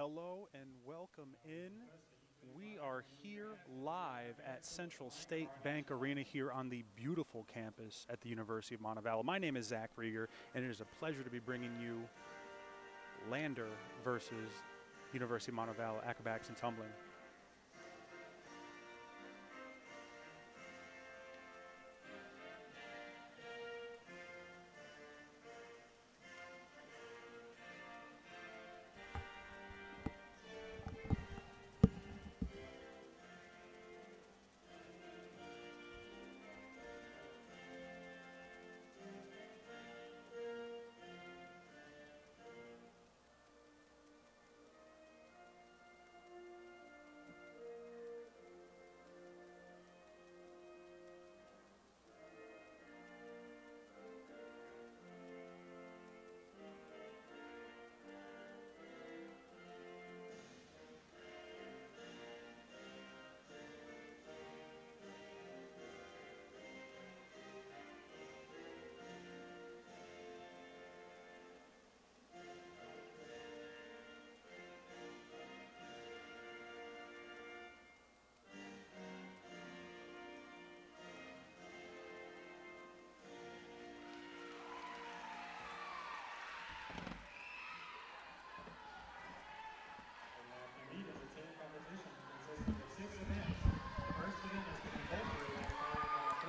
Hello and welcome in. We are here live at Central State Bank Arena here on the beautiful campus at the University of Montevallo. My name is Zach Rieger, and it is a pleasure to be bringing you Lander versus University of Montevallo Acrobatics and Tumbling.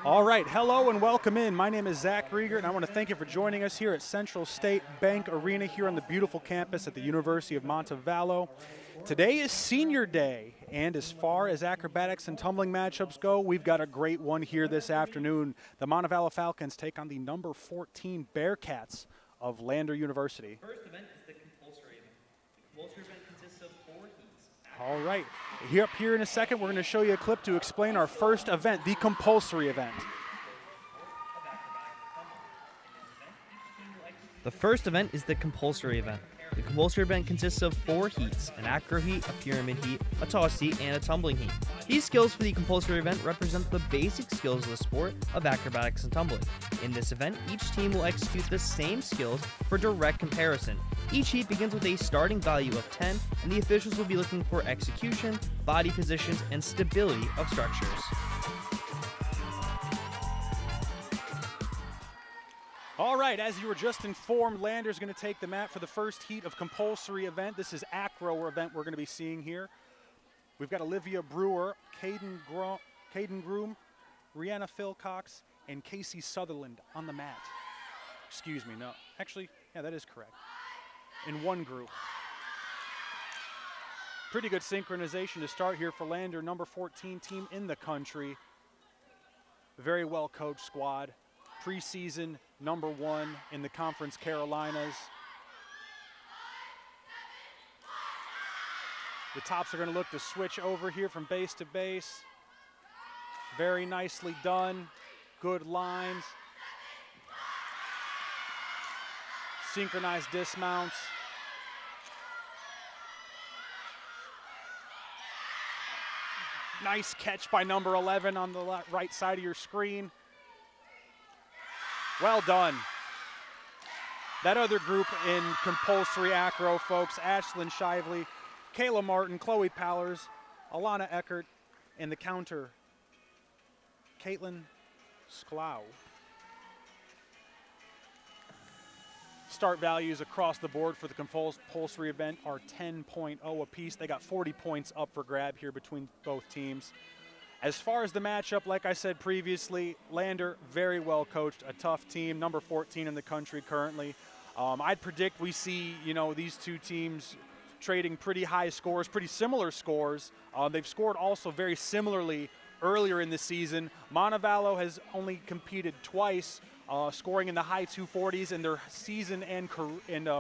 All right, hello and welcome in. My name is Zach Rieger, and I want to thank you for joining us here at Central State Bank Arena here on the beautiful campus at the University of Montevallo. Today is senior day, and as far as acrobatics and tumbling matchups go, we've got a great one here this afternoon. The Montevallo Falcons take on the number 14 Bearcats of Lander University. First event is the compulsory event. The compulsory event consists of 4 heats. All right, here in a second, we're going to show you a clip to explain our first event, the compulsory event. The first event is the compulsory event. The compulsory event consists of 4 heats, an acro heat, a pyramid heat, a toss heat, and a tumbling heat. These skills for the compulsory event represent the basic skills of the sport of acrobatics and tumbling. In this event, each team will execute the same skills for direct comparison. Each heat begins with a starting value of 10, and the officials will be looking for execution, body positions, and stability of structures. All right, as you were just informed, Lander's going to take the mat for the first heat of compulsory event. This is Acro event we're going to be seeing here. We've got Olivia Brewer, Caden Groom, Rihanna Philcox, and Casey Sutherland on the mat. Excuse me, no. Actually, yeah, that is correct. In one group. Pretty good synchronization to start here for Lander, number 14 team in the country. Very well coached squad. Preseason number 1 in the Conference Carolinas. The tops are going to look to switch over here from base to base. Very nicely done. Good lines. Synchronized dismounts. Nice catch by number 11 on the right side of your screen. Well done. That other group in compulsory acro, folks, Ashlyn Shively, Kayla Martin, Chloe Powers, Alana Eckert, and the counter, Caitlin Sklau. Start values across the board for the compulsory event are 10.0 apiece. They got 40 points up for grab here between both teams. As far as the matchup, like I said previously, Lander, very well coached, a tough team, number 14 in the country currently. I'd predict we see, these two teams trading pretty high scores, pretty similar scores. They've scored also very similarly earlier in the season. Montevallo has only competed twice, scoring in the high 240s, and their season and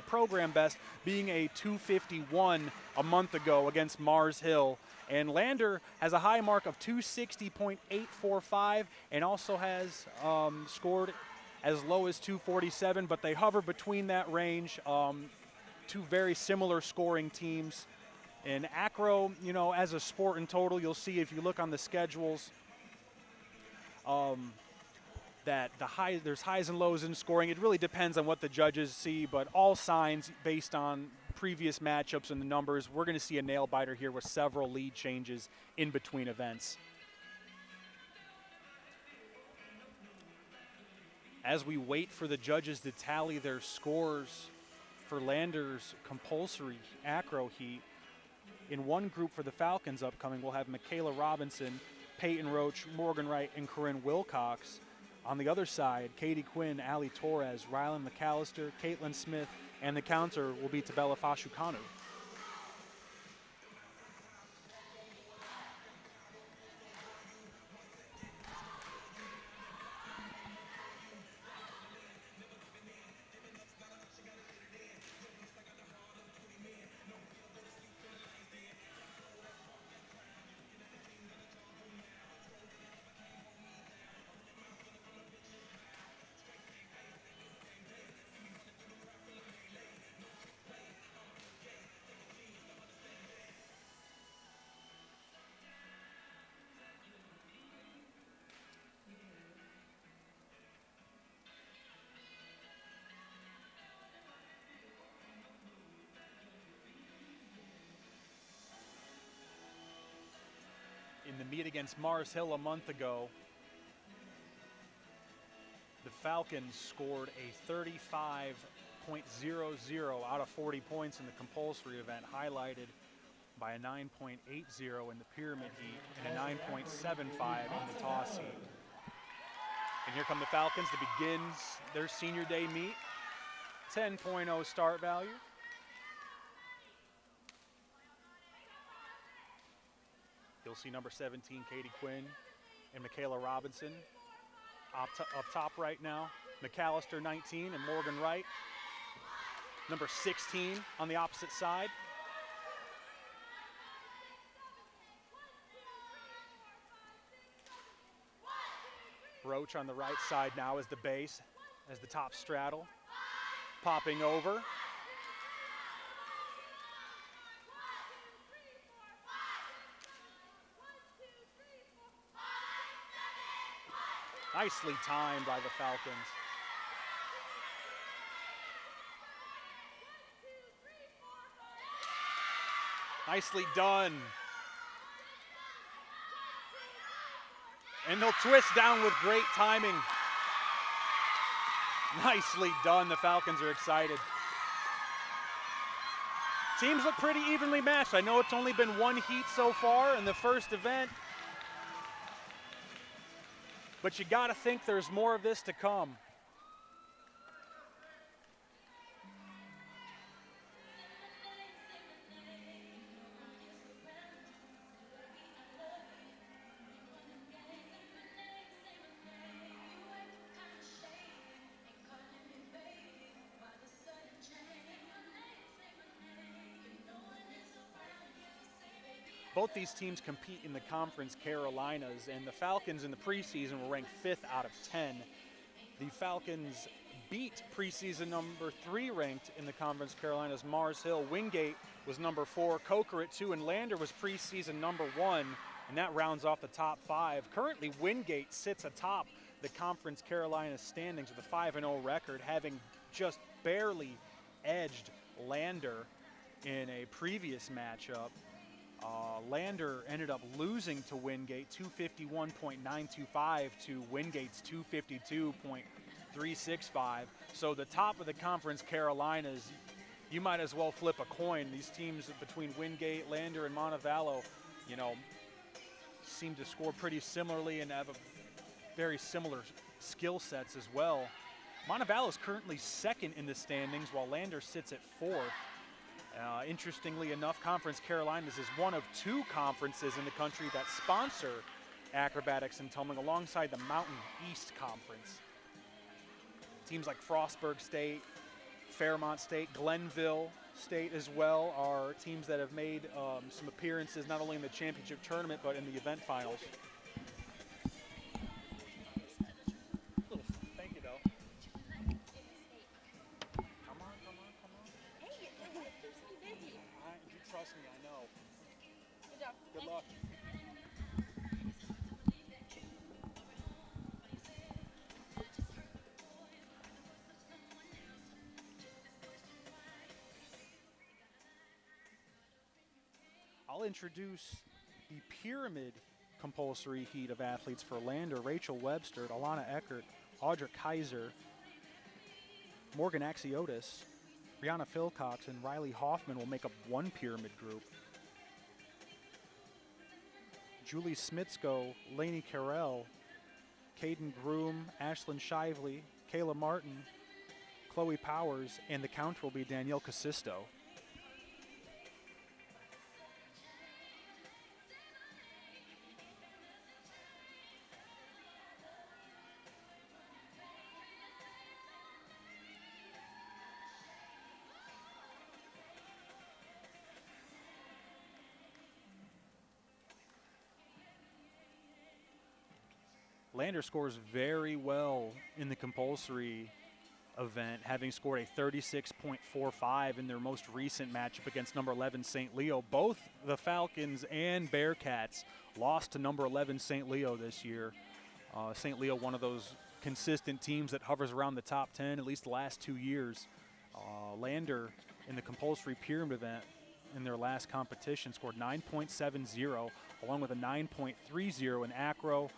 program best being a 251 a month ago against Mars Hill. And Lander has a high mark of 260.845 and also has scored as low as 247, but they hover between that range. Two very similar scoring teams. And Acro, as a sport in total, you'll see if you look on the schedules that there's highs and lows in scoring. It really depends on what the judges see, but all signs based on previous matchups and the numbers, we're going to see a nail-biter here with several lead changes in between events. As we wait for the judges to tally their scores for Lander's compulsory acro heat, in one group for the Falcons upcoming, we'll have Michaela Robinson, Peyton Roach, Morgan Wright, and Corinne Wilcox. On the other side, Katie Quinn, Ali Torres, Rylan McAllister, Caitlin Smith, and the counter will be Tabela Fashukanu. In the meet against Mars Hill a month ago, the Falcons scored a 35.00 out of 40 points in the compulsory event, highlighted by a 9.80 in the pyramid heat and a 9.75 in the toss heat. And here come the Falcons to begin their senior day meet. 10.0 start value. You'll see number 17, Katie Quinn, and Michaela Robinson up top right now. McAllister, 19, and Morgan Wright. Number 16 on the opposite side. Roach on the right side now as the base, as the top straddle. Popping over. Nicely timed by the Falcons. Nicely done. And they'll twist down with great timing. Nicely done. The Falcons are excited. Teams look pretty evenly matched. I know it's only been one heat so far in the first event, but you got to think there's more of this to come. Both these teams compete in the Conference Carolinas, and the Falcons in the preseason were ranked 5th out of 10. The Falcons beat preseason number 3 ranked in the Conference Carolinas, Mars Hill. Wingate was number 4, Coker at 2, and Lander was preseason number 1, and that rounds off the top 5. Currently, Wingate sits atop the Conference Carolinas standings with a 5-0 record, having just barely edged Lander in a previous matchup. Lander ended up losing to Wingate 251.925 to Wingate's 252.365. So the top of the Conference Carolinas, you might as well flip a coin. These teams between Wingate, Lander, and Montevallo, you know, seem to score pretty similarly and have a very similar skill sets as well. Montevallo is currently 2nd in the standings while Lander sits at 4th. Interestingly enough, Conference Carolinas is one of 2 conferences in the country that sponsor acrobatics and tumbling alongside the Mountain East Conference. Teams like Frostburg State, Fairmont State, Glenville State as well are teams that have made some appearances not only in the championship tournament but in the event finals. Trust me, I know. Good job. Good luck. I'll introduce the pyramid compulsory heat of athletes for Lander. Rachel Webster, Alana Eckert, Audra Kaiser, Morgan Axiotis, Brianna Philcox, and Riley Hoffman will make up one pyramid group. Julie Smitsko, Lainey Carell, Caden Groom, Ashlyn Shively, Kayla Martin, Chloe Powers, and the counter will be Danielle Casisto. Lander scores very well in the compulsory event, having scored a 36.45 in their most recent matchup against number 11 St. Leo. Both the Falcons and Bearcats lost to number 11 St. Leo this year. St. Leo, one of those consistent teams that hovers around the top 10 at least the last 2 years. Lander in the compulsory pyramid event in their last competition scored 9.70 along with a 9.30 in Acro.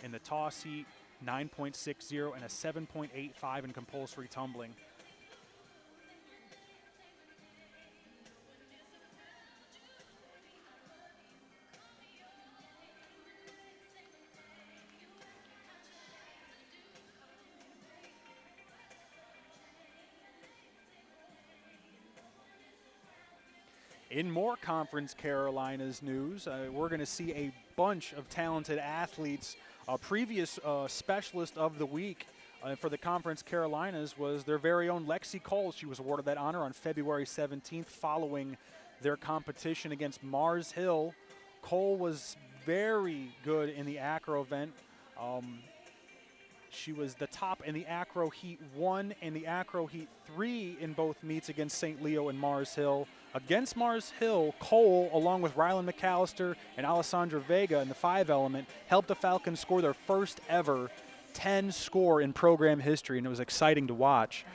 In the toss heat, 9.60 and a 7.85 in compulsory tumbling. In more Conference Carolinas news, we're going to see a bunch of talented athletes. A previous specialist of the week for the Conference Carolinas was their very own Lexi Cole. She was awarded that honor on February 17th following their competition against Mars Hill. Cole was very good in the Acro event. She was the top in the Acro Heat 1 and the Acro Heat 3 in both meets against St. Leo and Mars Hill. Against Mars Hill, Cole, along with Rylan McAllister and Alessandra Vega in the 5 element, helped the Falcons score their first ever 10 score in program history, and it was exciting to watch.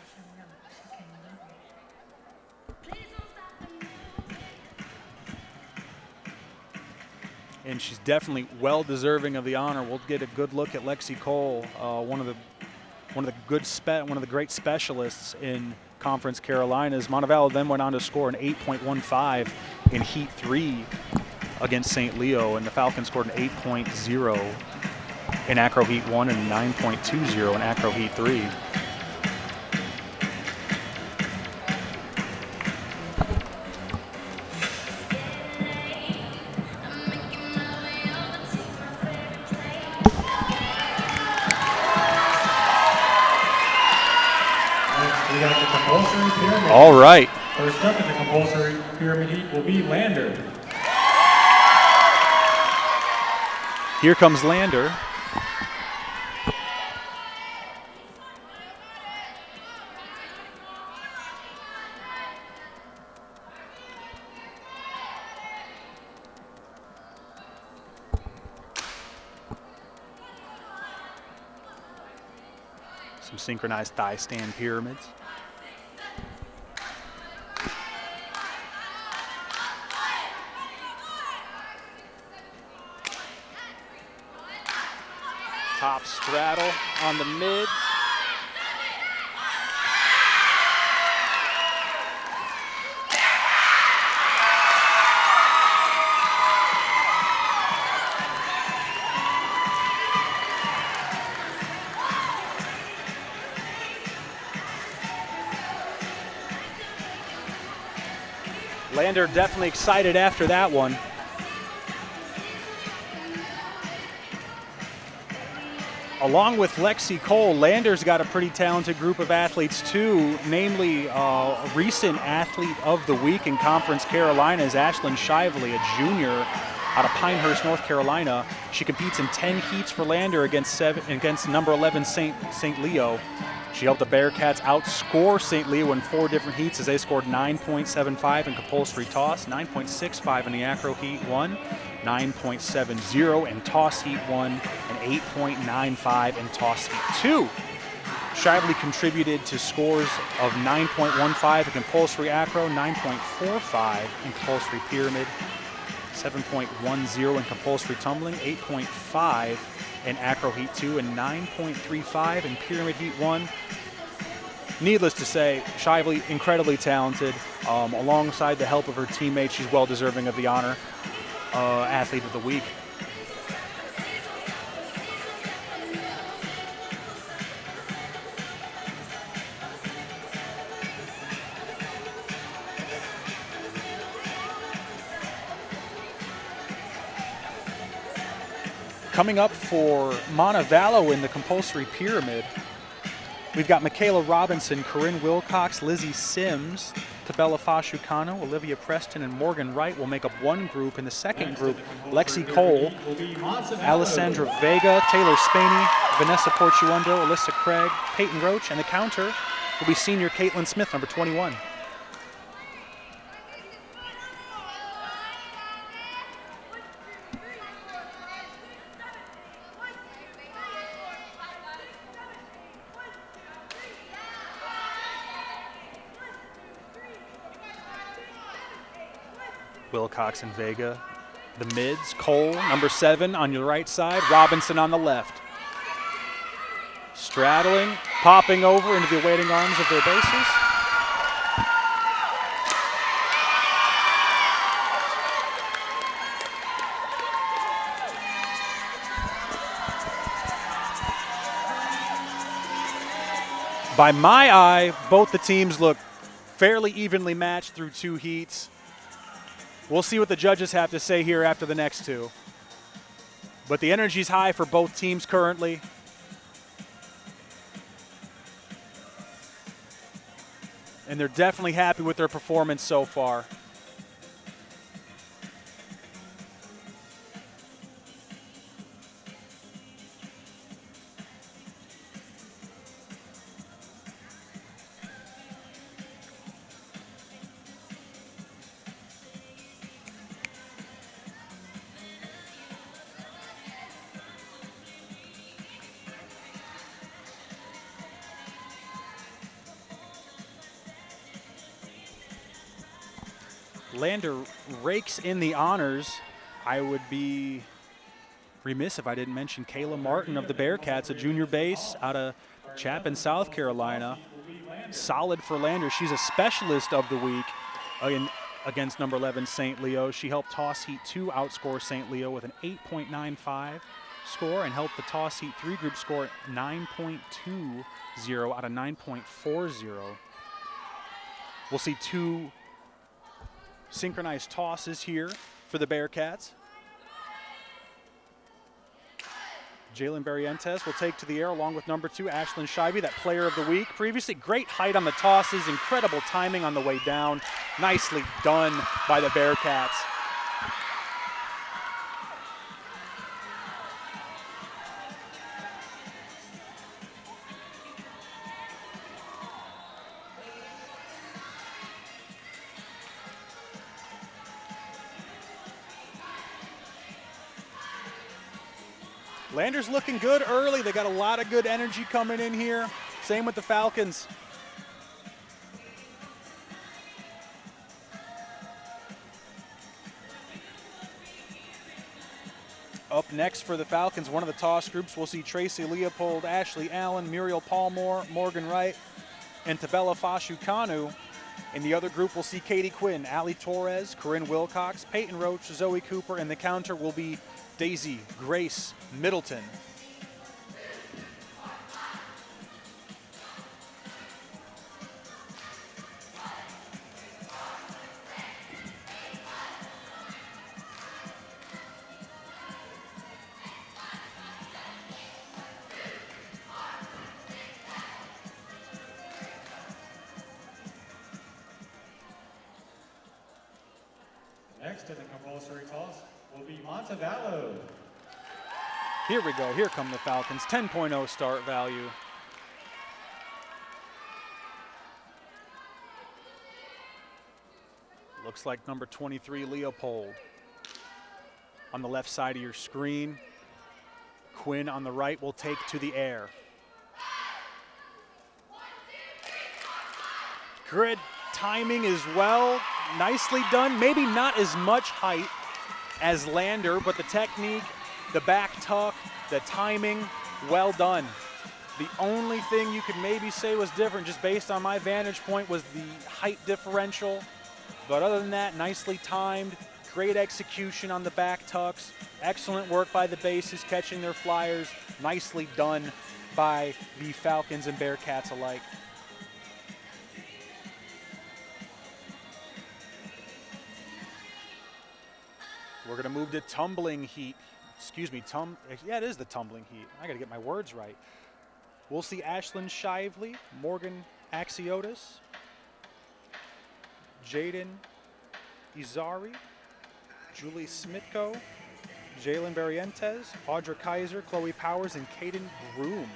And she's definitely well deserving of the honor. We'll get a good look at Lexi Cole, one of the great specialists in Conference Carolinas. Montevallo then went on to score an 8.15 in Heat 3 against St. Leo, and the Falcons scored an 8.0 in Acro Heat 1 and 9.20 in Acro Heat 3. All right. First up in the compulsory pyramid heat will be Lander. Here comes Lander. Some synchronized thigh stand pyramids. Top straddle on the mid. Lander definitely excited after that one. Along with Lexi Cole, Lander's got a pretty talented group of athletes too, namely a recent athlete of the week in Conference Carolina is Ashlyn Shively, a junior out of Pinehurst, North Carolina. She competes in 10 heats for Lander against number 11 St. Leo. She helped the Bearcats outscore St. Leo in 4 different heats as they scored 9.75 in compulsory toss, 9.65 in the Acro Heat 1, 9.70 in toss heat 1, and 8.95 in toss heat 2. Shively contributed to scores of 9.15 in compulsory acro, 9.45 in compulsory pyramid, 7.10 in compulsory tumbling, 8.5 in acro heat 2, and 9.35 in pyramid heat 1. Needless to say, Shively incredibly talented. Alongside the help of her teammates, she's well deserving of the honor Athlete of the Week. Coming up for Montevallo in the compulsory pyramid, we've got Michaela Robinson, Corinne Wilcox, Lizzie Sims, Tabella Fashucano, Olivia Preston, and Morgan Wright will make up one group. In the second group, Lexi Cole, Alessandra Vega, Taylor Spaney, Vanessa Portuendo, Alyssa Craig, Peyton Roach, and the counter will be senior Caitlin Smith, number 21. Wilcox and Vega, the mids. Cole, number 7 on your right side. Robinson on the left. Straddling, popping over into the awaiting arms of their bases. By my eye, both the teams look fairly evenly matched through 2 heats. We'll see what the judges have to say here after the next 2. But the energy's high for both teams currently. And they're definitely happy with their performance so far. Lander rakes in the honors. I would be remiss if I didn't mention Kayla Martin of the Bearcats, a junior base out of Chapin, South Carolina. Solid for Lander. She's a specialist of the week against number 11 St. Leo. She helped toss heat 2 outscore St. Leo with an 8.95 score and helped the toss heat 3 group score 9.20 out of 9.40. We'll see 2 synchronized tosses here for the Bearcats. Jalen Barrientes will take to the air along with number 2, Ashlyn Shivey, that player of the week. Previously, great height on the tosses, incredible timing on the way down. Nicely done by the Bearcats. Lander's looking good early. They got a lot of good energy coming in here. Same with the Falcons. Up next for the Falcons, one of the toss groups, we'll see Tracy Leopold, Ashley Allen, Muriel Palmore, Morgan Wright, and Tabella Fashucanu. In the other group, we'll see Katie Quinn, Allie Torres, Corinne Wilcox, Peyton Roach, Zoe Cooper, and the counter will be Daisy Grace Middleton. Next in the compulsory toss will be Montevallo. Here we go. Here come the Falcons. 10.0 start value. Looks like number 23, Leopold. On the left side of your screen. Quinn on the right will take to the air. Good timing as well. Nicely done. Maybe not as much height as Lander, but the technique, the back tuck, the timing, well done. The only thing you could maybe say was different, just based on my vantage point, was the height differential. But other than that, nicely timed, great execution on the back tucks, excellent work by the bases catching their flyers, nicely done by the Falcons and Bearcats alike. We're gonna move to tumbling heat. Excuse me, yeah, it is the tumbling heat. I gotta get my words right. We'll see Ashlyn Shively, Morgan Axiotis, Jaden Izari, Julie Smitko, Jalen Barrientes, Audra Kaiser, Chloe Powers, and Kaden Groom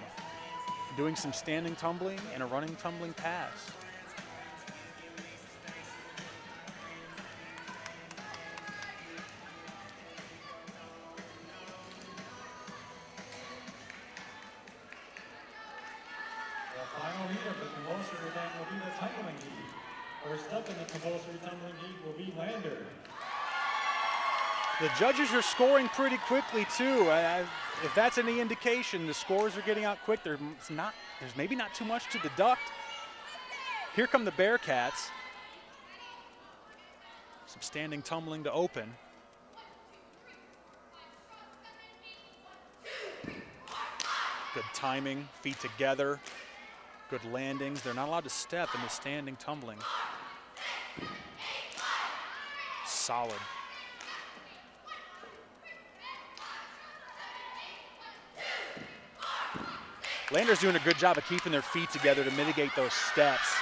doing some standing tumbling and a running tumbling pass. The final heat of the compulsory event will be the tumbling heat. First up in the compulsory tumbling heat will be Lander. The judges are scoring pretty quickly too. If that's any indication, the scores are getting out quick. There's maybe not too much to deduct. Here come the Bearcats. Some standing tumbling to open. Good timing, feet together, good landings. They're not allowed to step in the standing tumbling. Solid. Lander's doing a good job of keeping their feet together to mitigate those steps.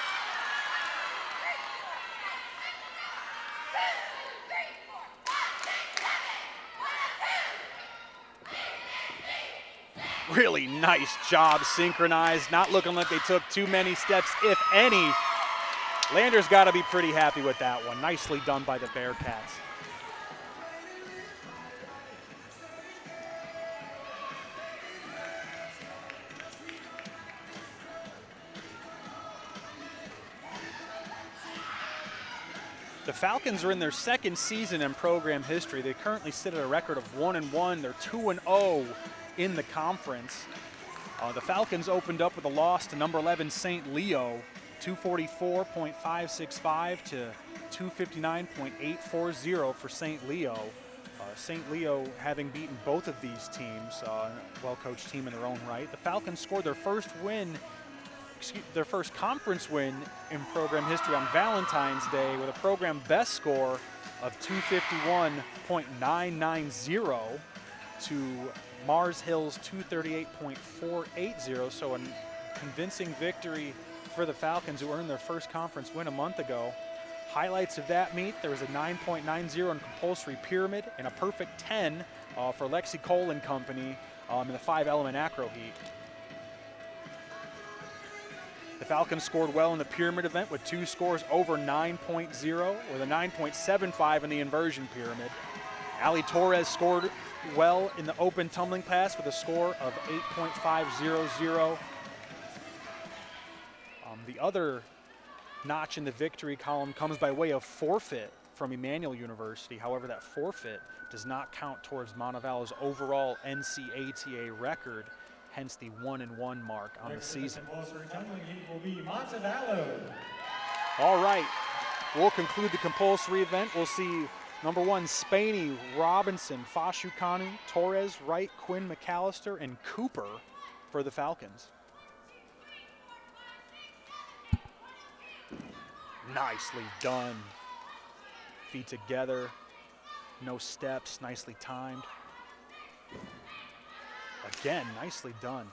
Really nice job synchronized, not looking like they took too many steps, if any. Lander's got to be pretty happy with that one. Nicely done by the Bearcats. The Falcons are in their second season in program history. They currently sit at a record of 1-1. They're 2-0 in the conference. The Falcons opened up with a loss to number 11 St. Leo, 244.565 to 259.840 for St. Leo. St. Leo having beaten both of these teams, a well-coached team in their own right. The Falcons scored their first conference win in program history on Valentine's Day with a program best score of 251.990 to Mars Hill's 238.480. So a convincing victory for the Falcons, who earned their first conference win a month ago. Highlights of that meet: there was a 9.90 in compulsory pyramid and a perfect 10 for Lexi Cole and company in the 5-element acro heat. The Falcons scored well in the pyramid event with two scores over 9.0, with a 9.75 in the inversion pyramid. Ali Torres scored well in the open tumbling pass with a score of 8.500. The other notch in the victory column comes by way of forfeit from Emmanuel University. However, that forfeit does not count towards Montevallo's overall NCATA record, hence the 1-1 mark on the season. Compulsory tumbling heat will be Montevallo. All right, we'll conclude the compulsory event. We'll see number 1 Spaney, Robinson, Fashukanu, Torres, Wright, Quinn, McAllister, and Cooper for the Falcons. Nicely done. Feet together, no steps, nicely timed. Again, nicely done.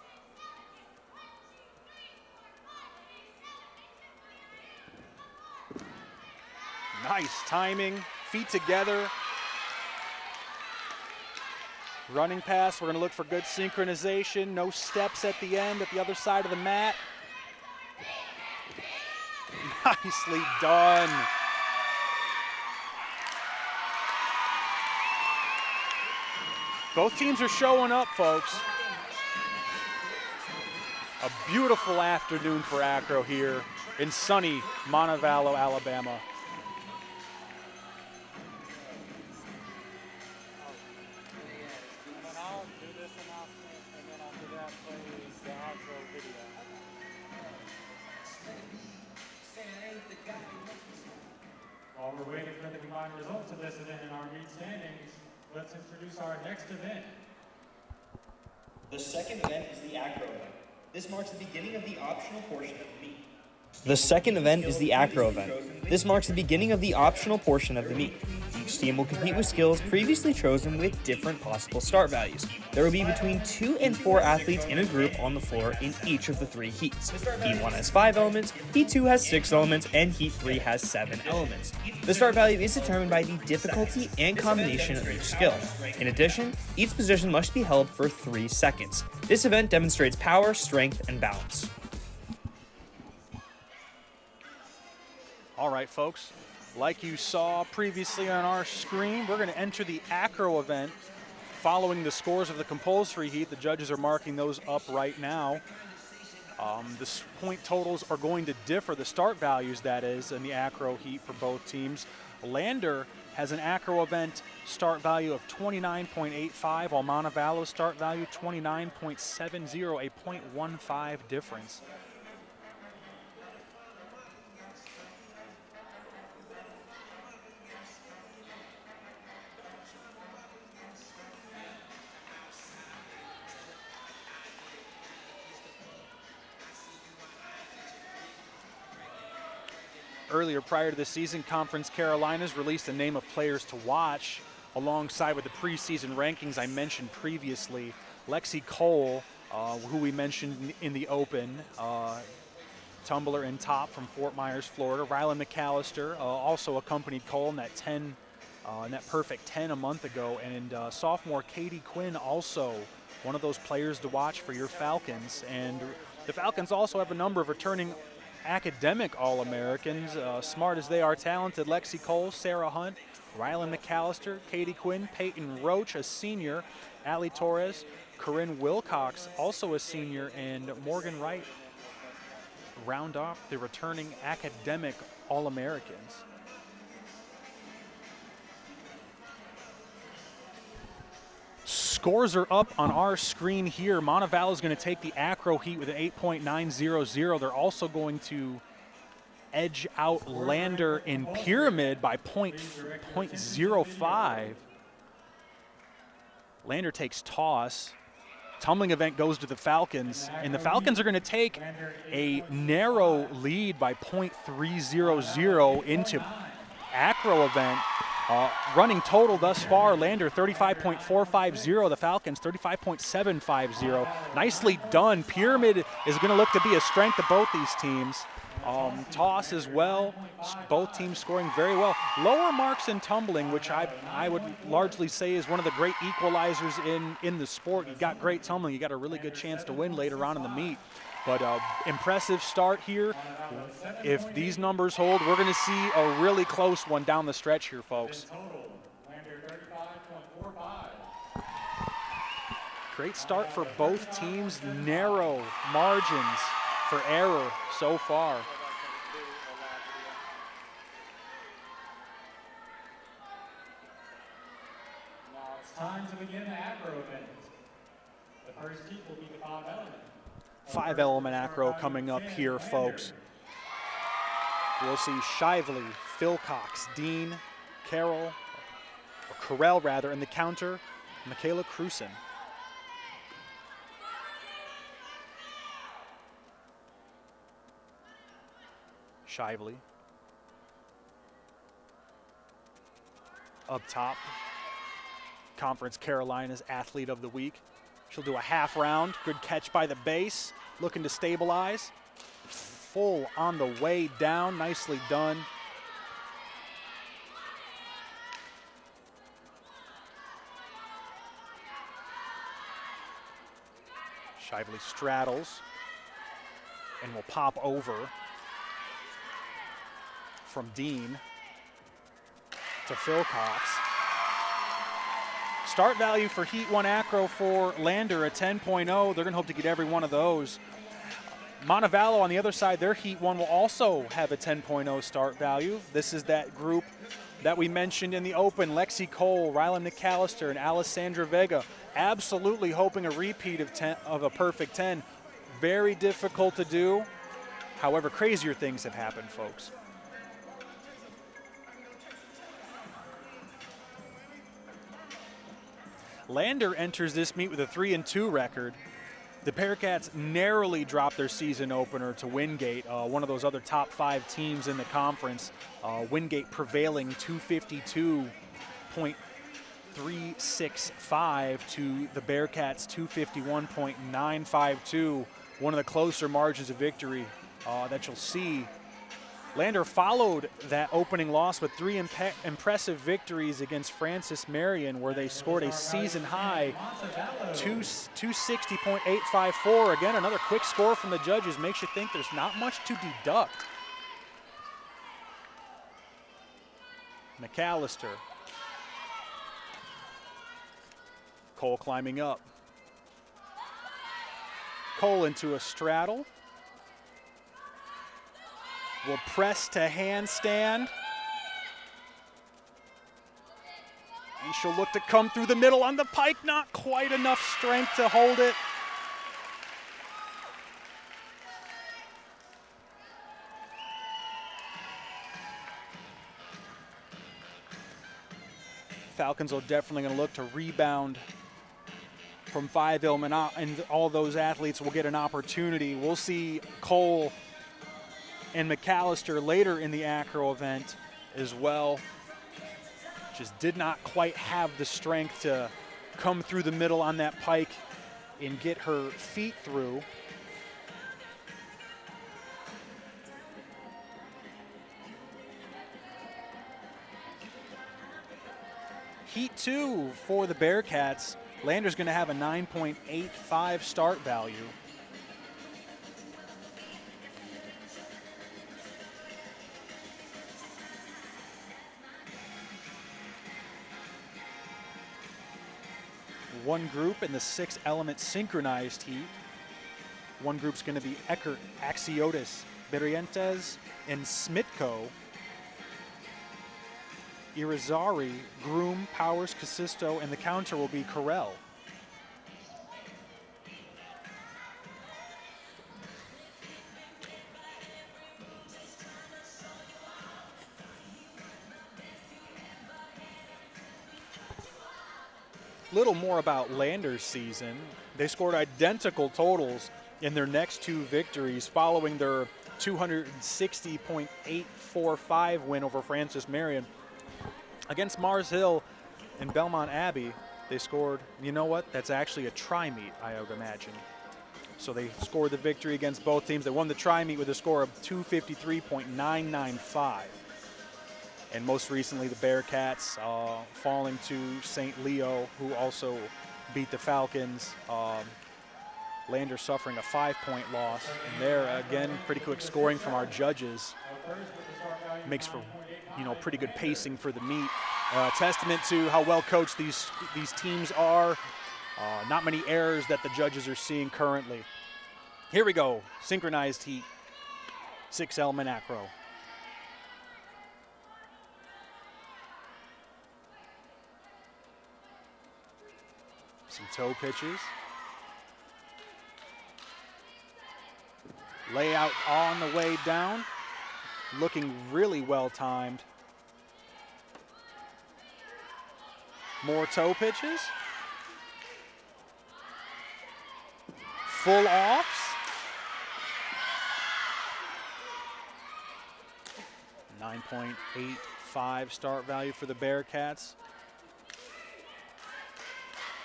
Nice timing, feet together. Running pass, we're gonna look for good synchronization, no steps at the end at the other side of the mat. Nicely done. Both teams are showing up, folks. A beautiful afternoon for Acro here. in sunny Montevallo, Alabama. And I'll do this announcement, and then after that, play the Acro video. While we're waiting for the combined results of this event in our meet standings, let's introduce our next event. The second event is the Acro event. This marks the beginning of the optional portion of the meet. The second event is the Acro event. This marks the beginning of the optional portion of the meet. Each team will compete with skills previously chosen with different possible start values. There will be between 2 and 4 athletes in a group on the floor in each of the 3 heats. Heat 1 has 5 elements, Heat 2 has 6 elements, and Heat 3 has 7 elements. The start value is determined by the difficulty and combination of each skill. In addition, each position must be held for 3 seconds. This event demonstrates power, strength, and balance. All right, folks, like you saw previously on our screen, we're going to enter the Acro event following the scores of the compulsory heat. The judges are marking those up right now. The point totals are going to differ, the start values, that is, in the Acro heat for both teams. Lander has an Acro event start value of 29.85, while Montevallo's start value 29.70, a 0.15 difference. Earlier, prior to the season, Conference Carolinas released a name of players to watch alongside with the preseason rankings I mentioned previously. Lexi Cole, who we mentioned in the open, tumbler and top from Fort Myers, Florida. Rylan McAllister also accompanied Cole in that perfect 10 a month ago. And sophomore Katie Quinn, also one of those players to watch for your Falcons. And the Falcons also have a number of returning academic All-Americans, smart as they are talented. Lexi Cole, Sarah Hunt, Rylan McAllister, Katie Quinn, Peyton Roach, a senior, Allie Torres, Corinne Wilcox, also a senior, and Morgan Wright round off the returning academic All-Americans. Scores are up on our screen here. Montevallo is going to take the Acro heat with an 8.900. They're also going to edge out Lander in Pyramid by 0.05. Lander takes toss. Tumbling event goes to the Falcons, and the Falcons are going to take a narrow lead by 0.300 into Acro event. Running total thus far, Lander 35.450, the Falcons 35.750. Nicely done. Pyramid is going to look to be a strength of both these teams. Toss as well, both teams scoring very well. Lower marks in tumbling, which I would largely say is one of the great equalizers in the sport. You got great tumbling, you got a really good chance to win later on in the meet. But impressive start here. If these numbers hold, we're going to see a really close one down the stretch here, folks. Great start for both teams. Narrow margins for error so far. Now it's time to begin the Acro event. The first heat will be the 5 element. 5-element Acro coming up here, folks. We'll see Shively, Philcox, Dean, Carroll, in the counter, Michaela Cruson. Shively. Up top, Conference Carolinas Athlete of the Week. She'll do a half round. Good catch by the base. Looking to stabilize. Full on the way down. Nicely done. Shively straddles and will pop over from Dean to Philcox. Start value for Heat 1 Acro for Lander at 10.0. They're going to hope to get every one of those. Montevallo on the other side, their Heat 1 will also have a 10.0 start value. This is that group that we mentioned in the open, Lexi Cole, Rylan McAllister, and Alessandra Vega, absolutely hoping a repeat of a perfect 10. Very difficult to do. However, crazier things have happened, folks. Lander enters this meet with a 3-2 record. The Bearcats narrowly dropped their season opener to Wingate, one of those other top 5 teams in the conference. Wingate prevailing 252.365 to the Bearcats 251.952. One of the closer margins of victory that you'll see. Lander followed that opening loss with 3 impressive victories against Francis Marion, where they scored a season high 260.854. Again, another quick score from the judges makes you think there's not much to deduct. McAllister. Cole climbing up. Cole into a straddle. Will press to handstand. And she'll look to come through the middle on the pike. Not quite enough strength to hold it. Falcons are definitely going to look to rebound from 5 and all those athletes will get an opportunity. We'll see Cole and McAllister later in the Acro event as well. Just did not quite have the strength to come through the middle on that pike and get her feet through. Heat 2 for the Bearcats. Lander's going to have a 9.85 start value. One group in the 6-element synchronized heat. One group's going to be Eckert, Axiotis, Berrientes, and Smitko. Irizarry, Groom, Powers, Casisto, and the counter will be Carell. Little more about Lander's season. They scored identical totals in their next 2 victories following their 260.845 win over Francis Marion. Against Mars Hill and Belmont Abbey, they scored, you know what, that's actually a tri-meet, I would imagine. So they scored the victory against both teams. They won the tri-meet with a score of 253.995. And most recently, the Bearcats falling to St. Leo, who also beat the Falcons. Lander suffering a 5-point loss. And there, again, pretty quick scoring from our judges. Makes for, pretty good pacing for the meet. Testament to how well coached these teams are. Not many errors that the judges are seeing currently. Here we go, synchronized heat, 6-element acro. Some toe pitches. Layout on the way down. Looking really well timed. More toe pitches. Full offs. .85 start value for the Bearcats.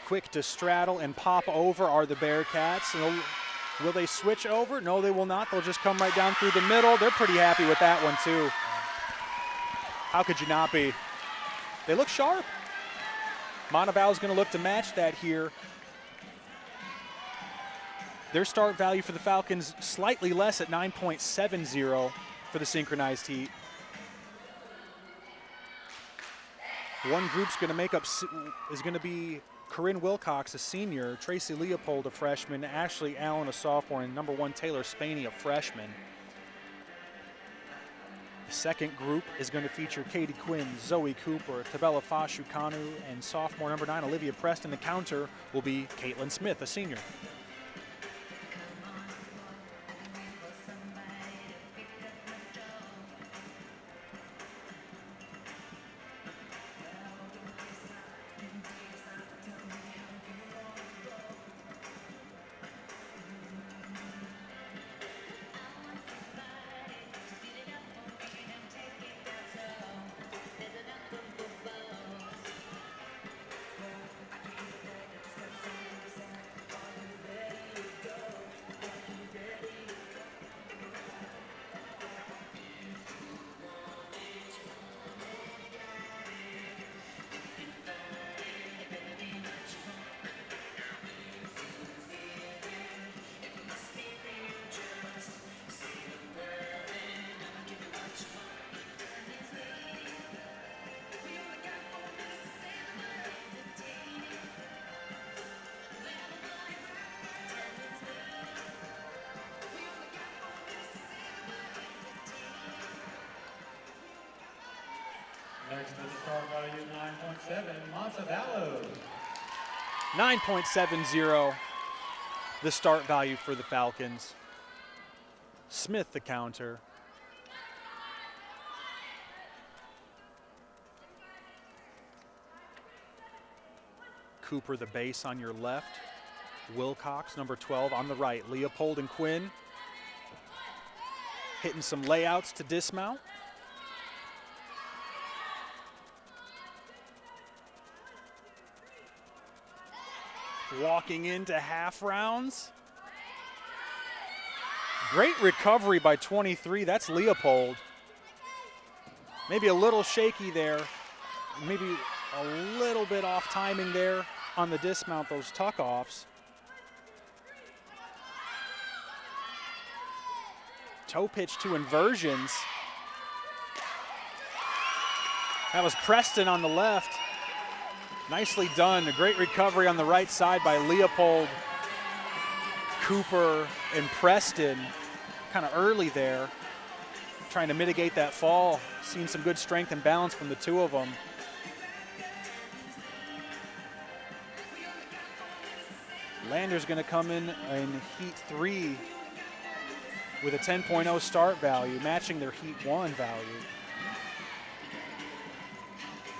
Quick to straddle and pop over are the Bearcats. Will they switch over? No, they will not. They'll just come right down through the middle. They're pretty happy with that one, too. How could you not be? They look sharp. Montevallo's going to look to match that here. Their start value for the Falcons slightly less at 9.70 for the synchronized heat. One group's going to make up is going to be Corinne Wilcox, a senior, Tracy Leopold, a freshman, Ashley Allen, a sophomore, and number 1 Taylor Spaney, a freshman. The second group is going to feature Katie Quinn, Zoe Cooper, Tabella Fashukanu, and sophomore number 9 Olivia Preston. The counter will be Caitlin Smith, a senior. Next is start value 9.7, Montevallo. 9.70, the start value for the Falcons. Smith, the counter. Cooper, the base on your left. Wilcox, number 12, on the right. Leopold and Quinn hitting some layouts to dismount. Walking into half rounds. Great recovery by 23. That's Leopold. Maybe a little shaky there. Maybe a little bit off timing there on the dismount, those tuck-offs. Toe pitch to inversions. That was Preston on the left. Nicely done. A great recovery on the right side by Leopold, Cooper, and Preston. Kind of early there, trying to mitigate that fall. Seeing some good strength and balance from the two of them. Lander's going to come in Heat 3 with a 10.0 start value, matching their Heat 1 value.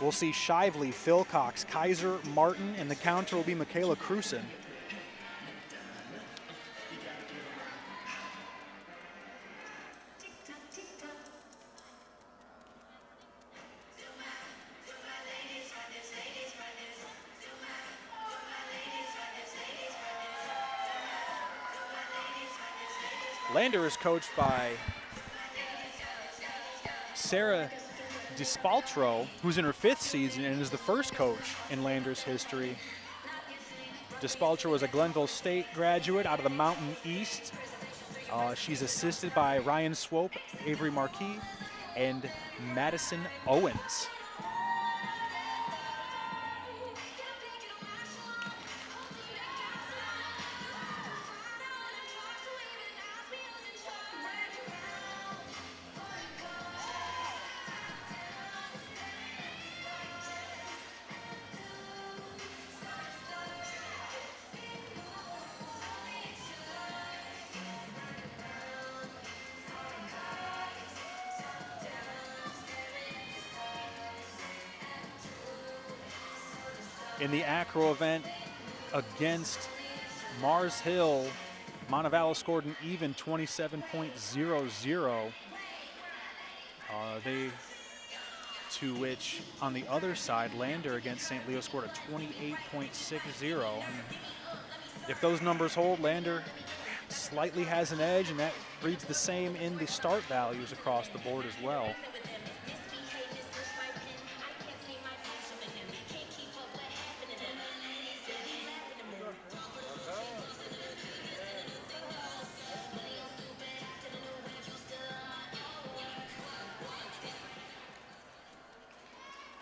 We'll see Shively, Philcox, Kaiser, Martin, and the counter will be Michaela Cruson. Lander is coached by Sarah DiSpaltro, who's in her 5th season and is the first coach in Lander's history. DiSpaltro was a Glenville State graduate out of the Mountain East. She's assisted by Ryan Swope, Avery Marquis, and Madison Owens. In the Acro event against Mars Hill, Montevallo scored an even 27.00. To which, on the other side, Lander against St. Leo scored a 28.60. If those numbers hold, Lander slightly has an edge, and that reads the same in the start values across the board as well.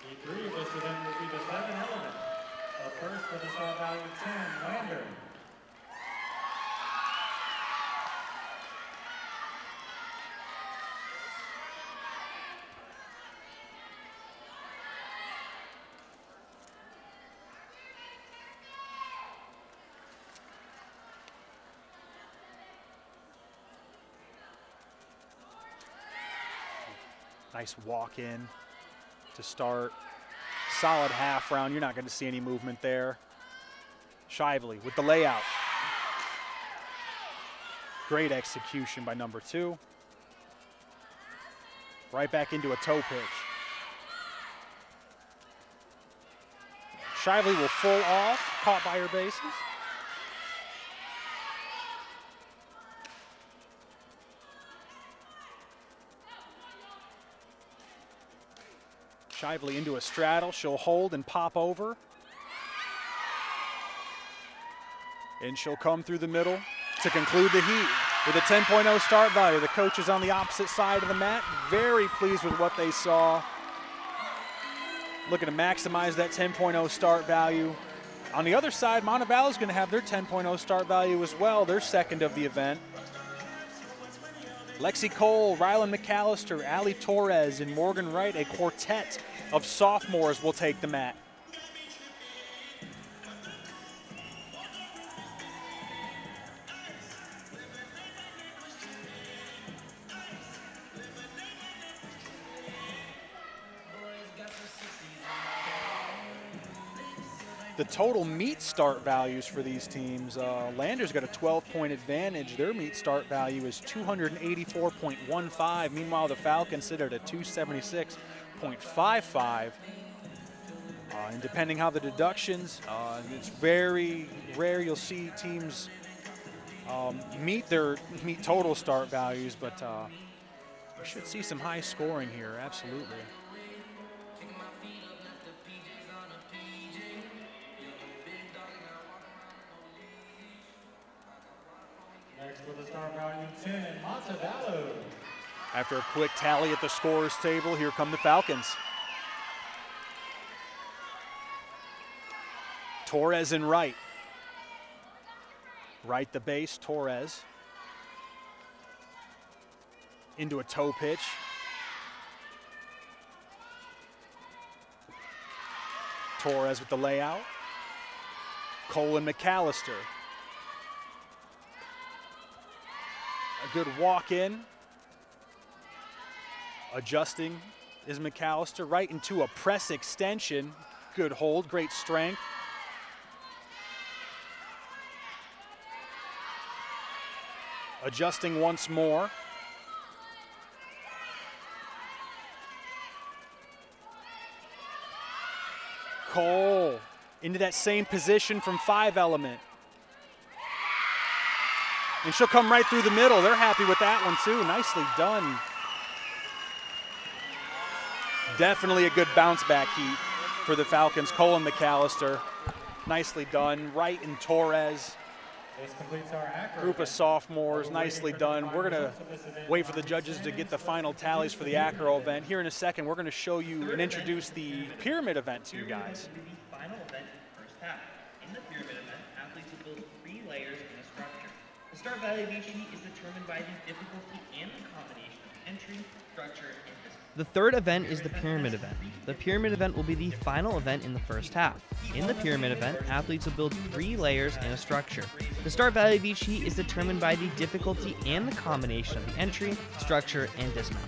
Heat 3 of this event will be the 7 element. Up first for the start Nice walk in to start. Solid half round. You're not going to see any movement there. Shively with the layout. Great execution by number 2. Right back into a toe pitch. Shively will full off, caught by her bases. Shively into a straddle. She'll hold and pop over. And she'll come through the middle to conclude the heat with a 10.0 start value. The coaches on the opposite side of the mat, very pleased with what they saw. Looking to maximize that 10.0 start value. On the other side, Montevallo is going to have their 10.0 start value as well, their second of the event. Lexi Cole, Rylan McAllister, Allie Torres, and Morgan Wright, a quartet of sophomores will take the mat. The total meet start values for these teams, Lander's got a 12-point advantage. Their meet start value is 284.15. Meanwhile, the Falcons sit at a 276.55. And depending how the deductions, it's very rare you'll see teams meet their total start values, but we should see some high scoring here, absolutely. Next with a start value 10, Montevallo. After a quick tally at the scorer's table, here come the Falcons. Torres and Wright. Wright the base, Torres. Into a toe pitch. Torres with the layout. Cole and McAllister. A good walk in. Adjusting is McAllister right into a press extension. Good hold, great strength. Adjusting once more. Cole into that same position from 5 element. And she'll come right through the middle. They're happy with that one too. Nicely done. Definitely a good bounce back heat for the Falcons. Cole and McAllister. Nicely done. Wright and Torres. This completes our Acro Group of sophomores. Nicely done. We're going to wait for the judges to get the final tallies for the Acro event. Here in a second, we're going to show you and introduce the pyramid event to you guys. Will be the final event in the first half. In the pyramid event, athletes will build 3 layers in a structure. The start value of each heat is determined by the difficulty and the combination of entry, structure, and discipline. The third event is the pyramid event. The pyramid event will be the final event in the first half. In the pyramid event, athletes will build 3 layers in a structure. The start value of each heat is determined by the difficulty and the combination of the entry, structure, and dismount.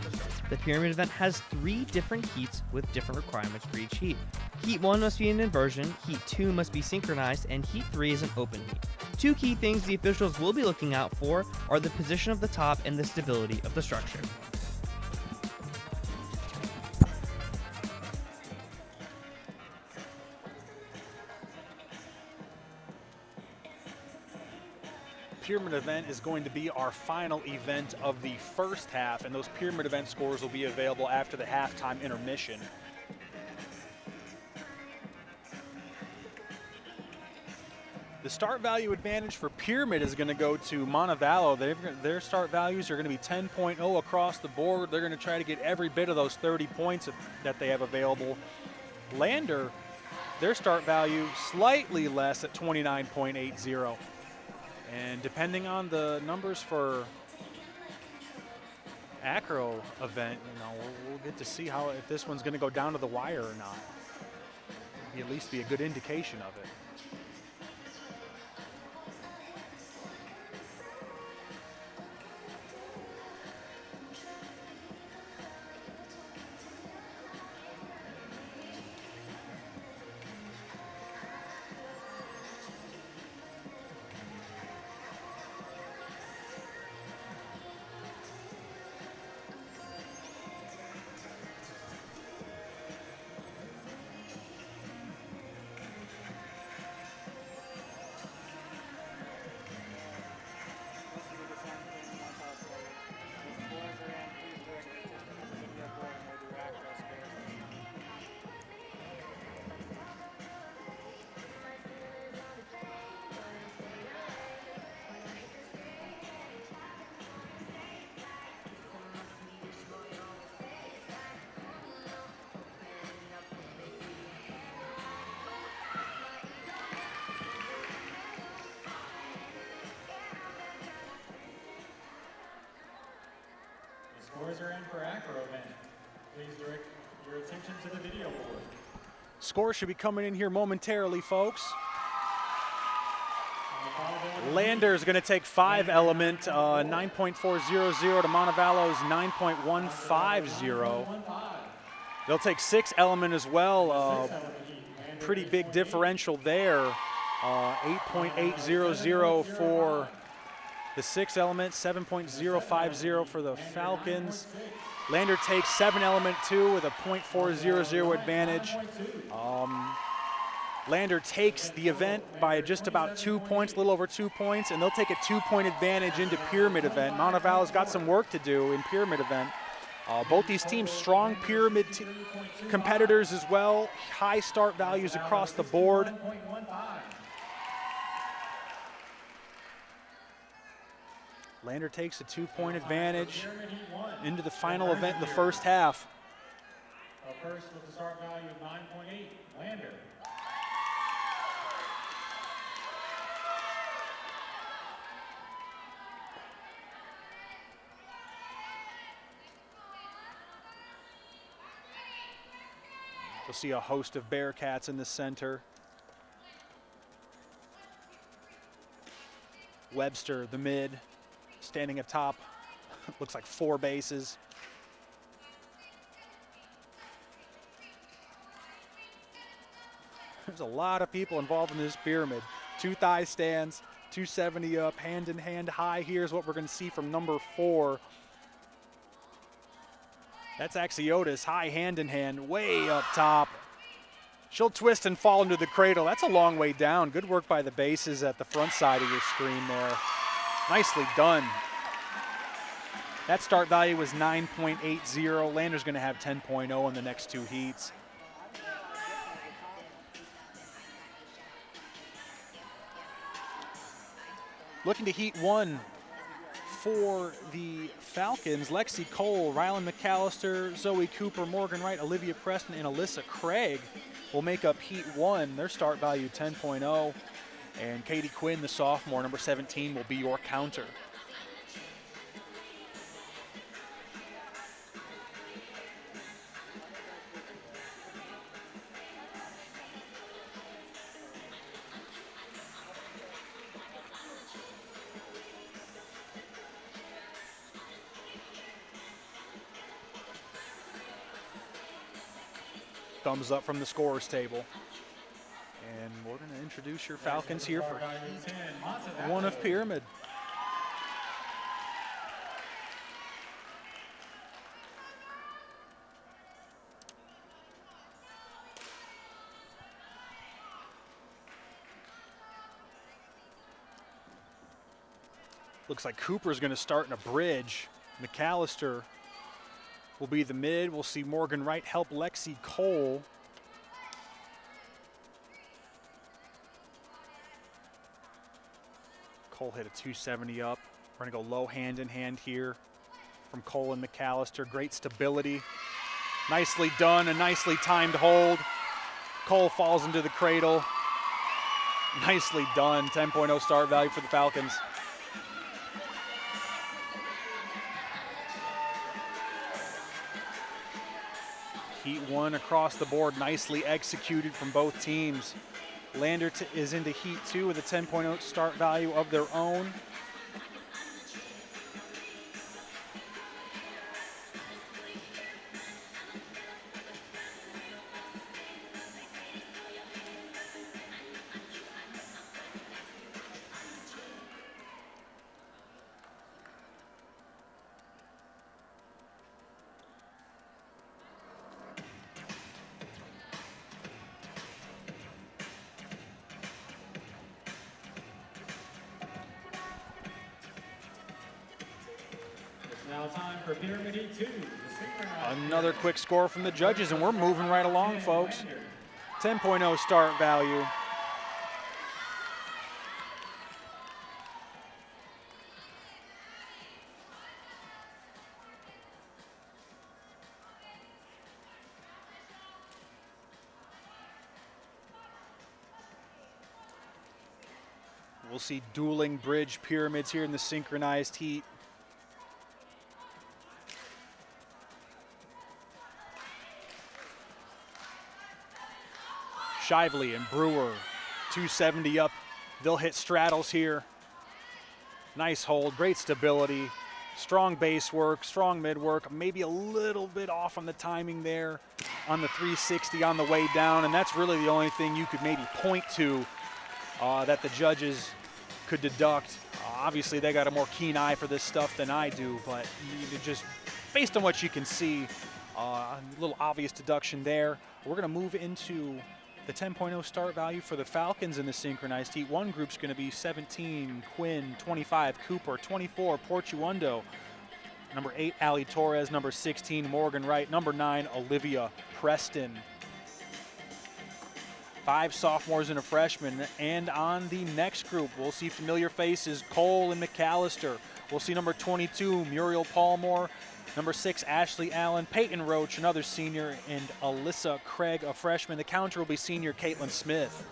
The pyramid event has 3 different heats with different requirements for each heat. Heat 1 must be an inversion, Heat 2 must be synchronized, and Heat 3 is an open heat. 2 key things the officials will be looking out for are the position of the top and the stability of the structure. Pyramid event is going to be our final event of the first half, and those pyramid event scores will be available after the halftime intermission. The start value advantage for pyramid is going to go to Montevallo. Their start values are going to be 10.0 across the board. They're going to try to get every bit of those 30 points that they have available. Lander, their start value slightly less at 29.80. And depending on the numbers for Acro event, we'll get to see if this one's going to go down to the wire or not. At least be a good indication of it. for Acro event. Please direct your attention to the video board. Score should be coming in here momentarily, folks. Lander's going to take 5 element, 9.400 to Montevallo's 9.150. They'll take 6 element as well. Pretty big differential there. 8.800 for the 6 element, 7.050 for the Falcons. Lander takes 7 element too with a .400 advantage. Lander takes the event by just about 2 points, a little over 2 points, and they'll take a 2-point advantage into pyramid event. Montevallo's got some work to do in pyramid event. Both these teams strong pyramid competitors as well. High start values across the board. Lander takes a 2-point advantage into the final event in the first half. First with the start value of 9.8, Lander. You'll see a host of Bearcats in the center. Webster, the mid, standing atop, looks like 4 bases. There's a lot of people involved in this pyramid. 2 thigh stands, 270 up, hand in hand high. Here's what we're going to see from number 4. That's Axiotis, high hand in hand, way up top. She'll twist and fall into the cradle. That's a long way down. Good work by the bases at the front side of your screen there. Nicely done. That start value was 9.80. Lander's going to have 10.0 in the next 2 heats. Looking to heat 1 for the Falcons, Lexi Cole, Rylan McAllister, Zoe Cooper, Morgan Wright, Olivia Preston, and Alyssa Craig will make up heat 1. Their start value 10.0. And Katie Quinn, the sophomore, number 17, will be your counter. Thumbs up from the scorers table. And we're going to introduce your Falcons here for heat 1 of pyramid. Looks like Cooper's going to start in a bridge. McAllister will be the mid. We'll see Morgan Wright help Lexi Cole. Cole hit a 270 up. We're going to go low hand in hand here from Cole and McAllister. Great stability. Nicely done, a nicely timed hold. Cole falls into the cradle. Nicely done. 10.0 start value for the Falcons. Heat 1 across the board, nicely executed from both teams. Lander is into heat 2 with a 10.0 start value of their own. Now time for Pyramid Heat 2. Another quick score from the judges, and we're moving right along, folks. 10.0 start value. We'll see dueling bridge pyramids here in the synchronized heat. Shively and Brewer, 270 up. They'll hit straddles here. Nice hold, great stability, strong base work, strong mid work, maybe a little bit off on the timing there on the 360 on the way down, and that's really the only thing you could maybe point to that the judges could deduct. Obviously, they got a more keen eye for this stuff than I do, but just based on what you can see, a little obvious deduction there. We're going to move into the 10.0 start value for the Falcons in the synchronized heat. One group's going to be 17, Quinn, 25, Cooper, 24, Portuondo, number 8, Ali Torres, number 16, Morgan Wright, number 9, Olivia Preston. 5 sophomores and a freshman. And on the next group, we'll see familiar faces, Cole and McAllister. We'll see number 22, Muriel Palmore, number 6, Ashley Allen, Peyton Roach, another senior, and Alyssa Craig, a freshman. The counter will be senior Caitlin Smith.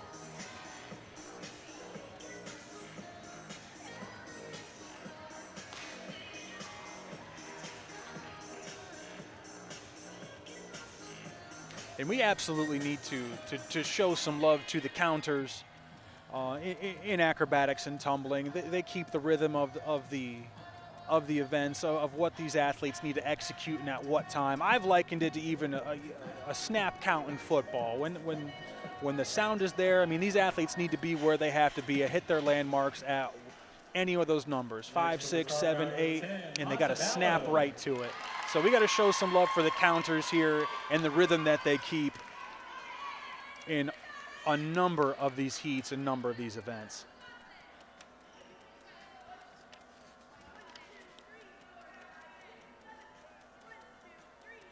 And we absolutely need to show some love to the counters in acrobatics and tumbling. They keep the rhythm of the events, of what these athletes need to execute and at what time. I've likened it to even a snap count in football. When the sound is there, I mean, these athletes need to be where they have to be, hit their landmarks at any of those numbers, 5, 6, 7, 8, and they got to snap right to it. So we got to show some love for the counters here and the rhythm that they keep in a number of these heats, a number of these events.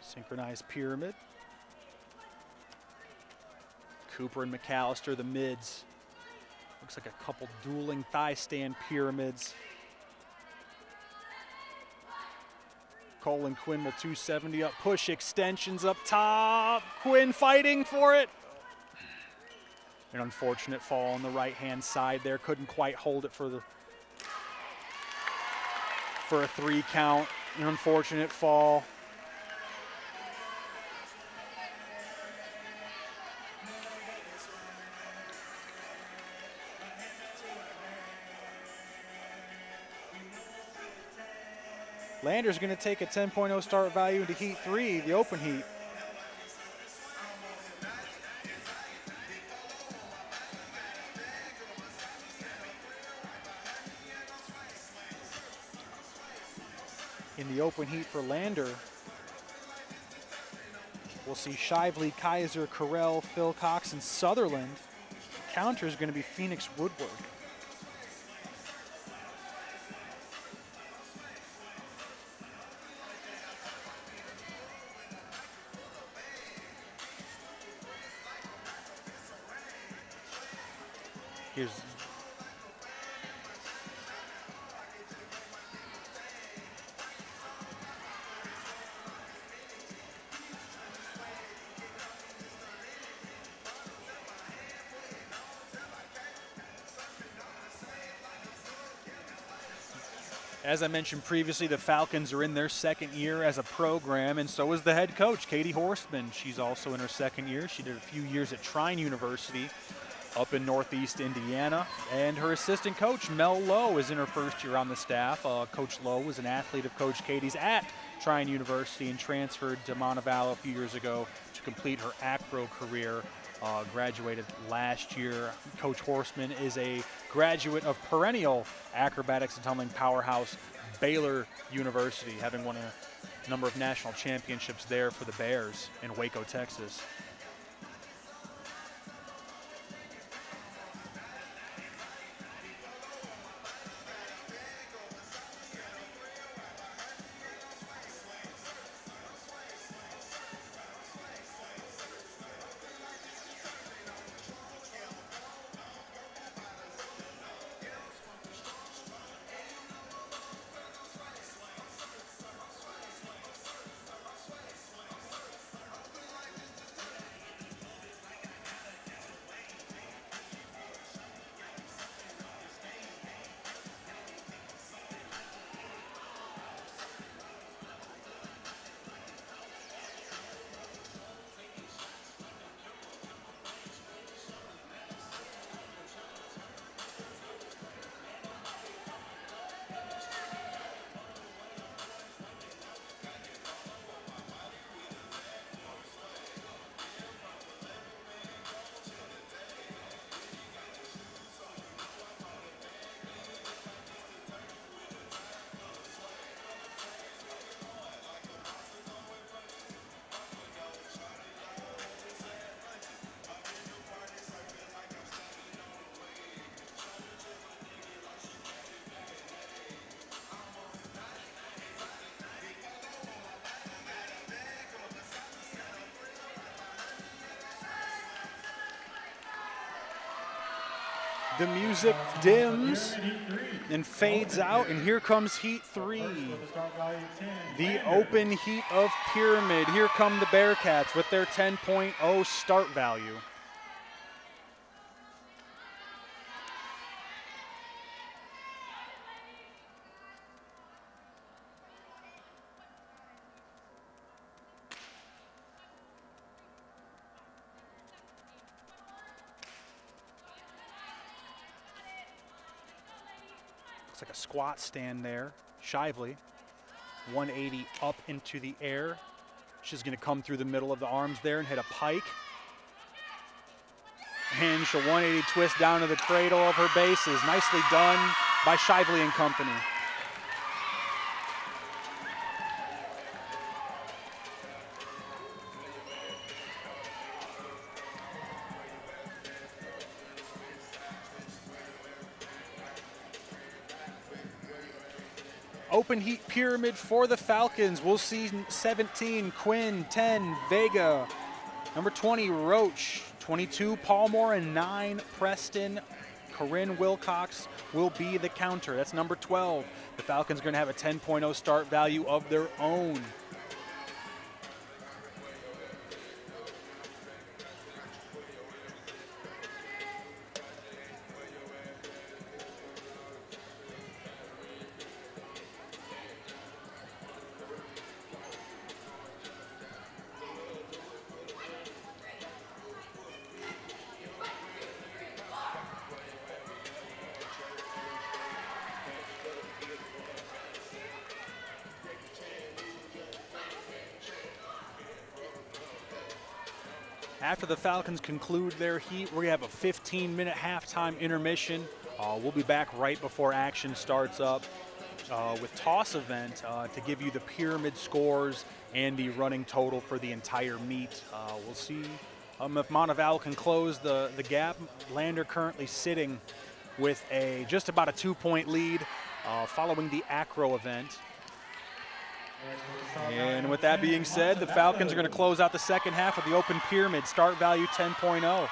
Synchronized pyramid. Cooper and McAllister, the mids. Looks like a couple dueling thigh stand pyramids. Cole and Quinn will 270 up, push extensions up top. Quinn fighting for it. An unfortunate fall on the right-hand side there. Couldn't quite hold it for a 3 count. An unfortunate fall. Lander's going to take a 10.0 start value into Heat 3, the open heat. In the open heat for Lander, we'll see Shively, Kaiser, Carell, Phil Cox, and Sutherland. Counter is going to be Phoenix Woodward. Here's as I mentioned previously, the Falcons are in their second year as a program, and so is the head coach, Katie Horstman. She's also in her second year. She did a few years at Trine University up in Northeast Indiana. And her assistant coach, Mel Lowe, is in her first year on the staff. Coach Lowe was an athlete of Coach Katie's at Trine University and transferred to Montevallo a few years ago to complete her Acro career. Graduated last year. Coach Horstman is a graduate of perennial acrobatics and tumbling powerhouse Baylor University, having won a number of national championships there for the Bears in Waco, Texas. The music dims and fades out, and here comes Heat 3. The open heat of Pyramid. Here come the Bearcats with their 10.0 start value. Looks like a squat stand there. Shively, 180 up into the air. She's going to come through the middle of the arms there and hit a pike. And she'll 180 twist down to the cradle of her bases. Nicely done by Shively and company. Open heat pyramid for the Falcons. We'll see 17, Quinn, 10, Vega. Number 20, Roach. 22, Palmore, and 9, Preston. Corinne Wilcox will be the counter. That's number 12. The Falcons are going to have a 10.0 start value of their own. After the Falcons conclude their heat, we're going to have a 15-minute halftime intermission. We'll be back right before action starts up with toss event to give you the pyramid scores and the running total for the entire meet. We'll see if Montevallo can close the gap. Lander currently sitting with just about a 2-point lead following the Acro event. And with that being said, the Falcons are going to close out the second half with the open pyramid, start value 10.0.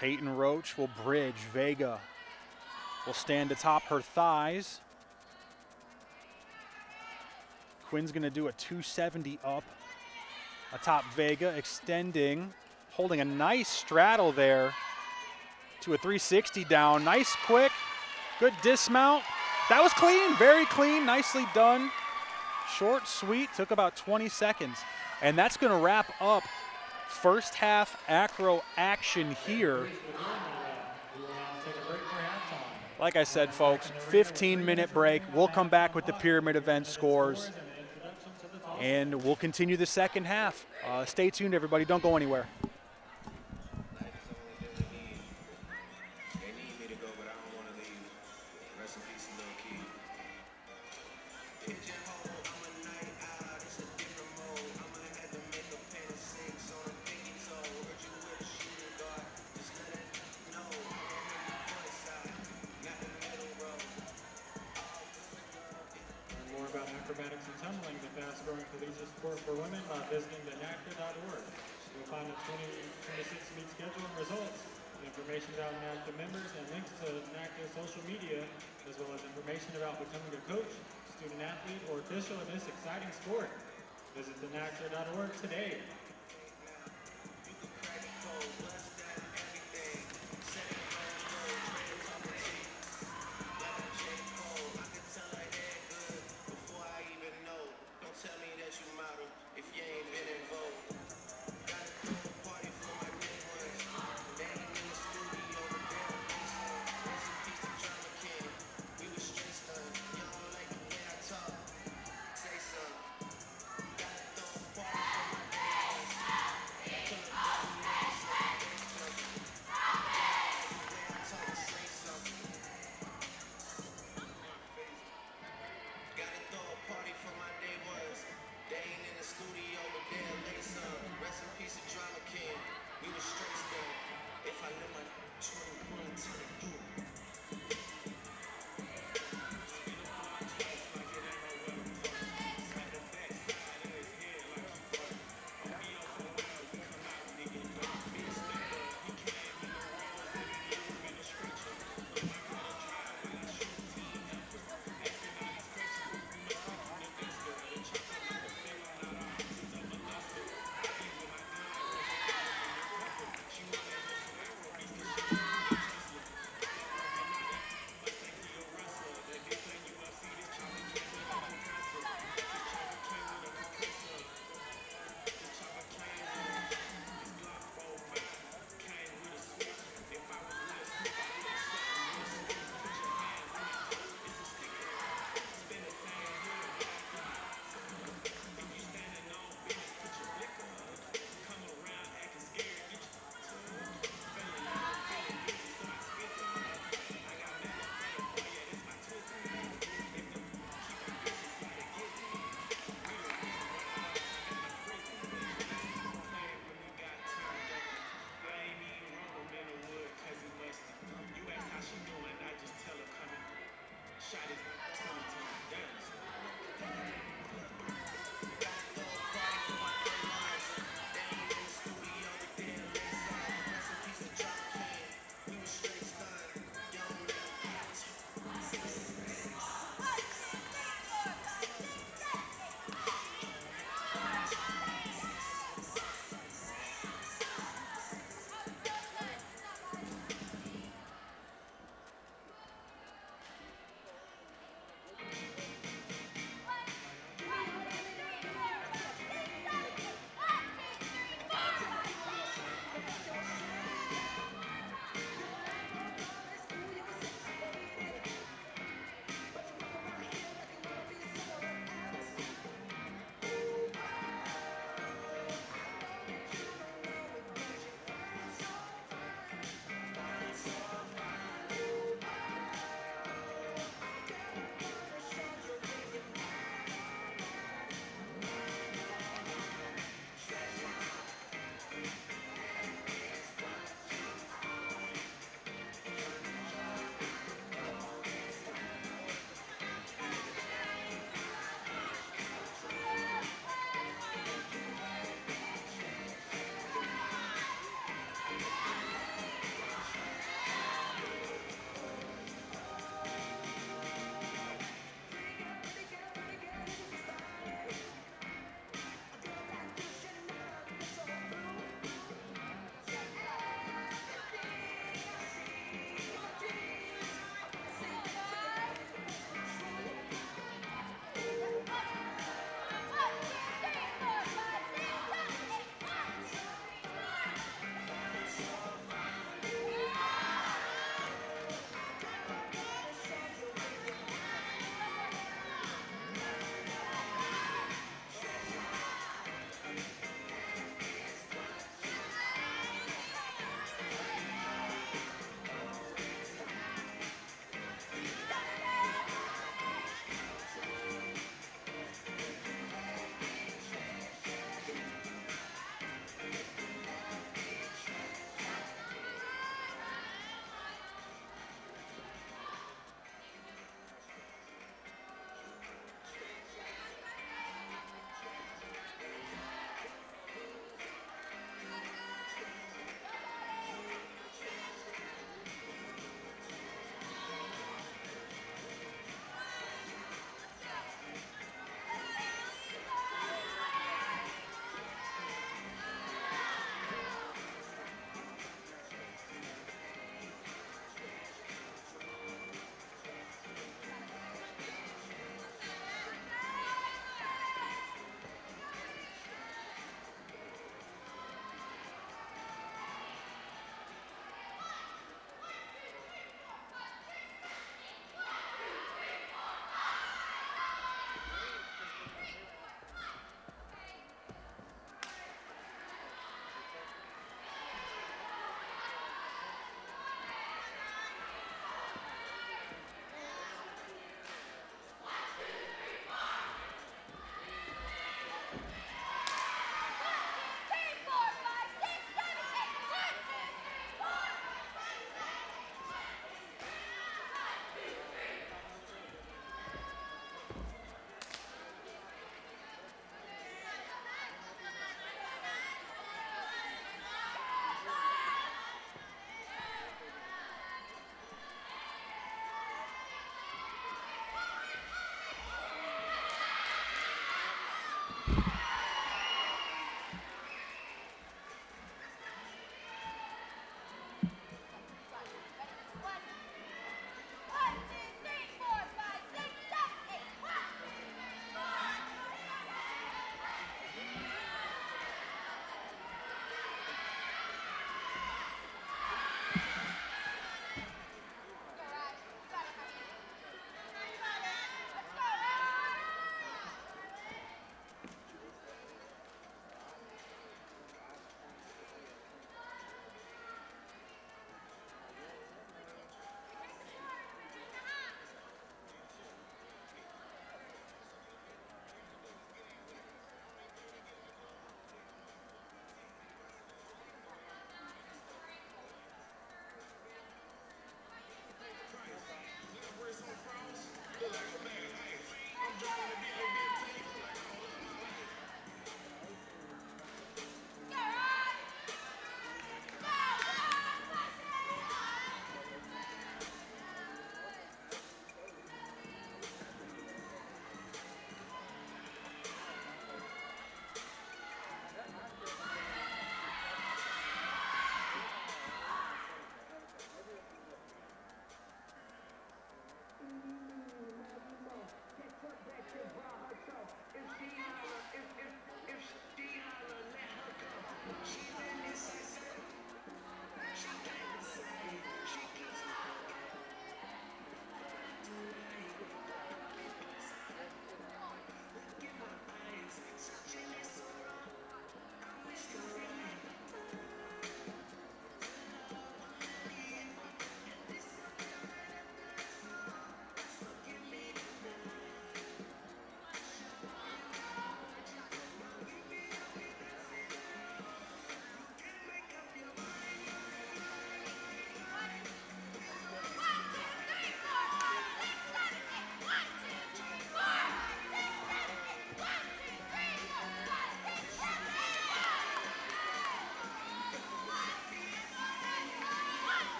Peyton Roach will bridge. Vega will stand atop her thighs. Quinn's going to do a 270 up atop Vega, extending, holding a nice straddle there to a 360 down. Nice, quick, good dismount. That was clean, very clean, nicely done. Short, sweet, took about 20 seconds. And that's going to wrap up first half Acro action here. Like I said, folks, 15-minute break. We'll come back with the pyramid event scores, and we'll continue the second half. Stay tuned, everybody. Don't go anywhere. Acrobatics and Tumbling, the fast-growing collegiate sport for women, by visiting the Acro.org. You'll find a 2026 meet schedule and results, information about NACTA members, and links to NACTA social media, as well as information about becoming a coach, student athlete, or official in this exciting sport. Visit the NACTA.org today.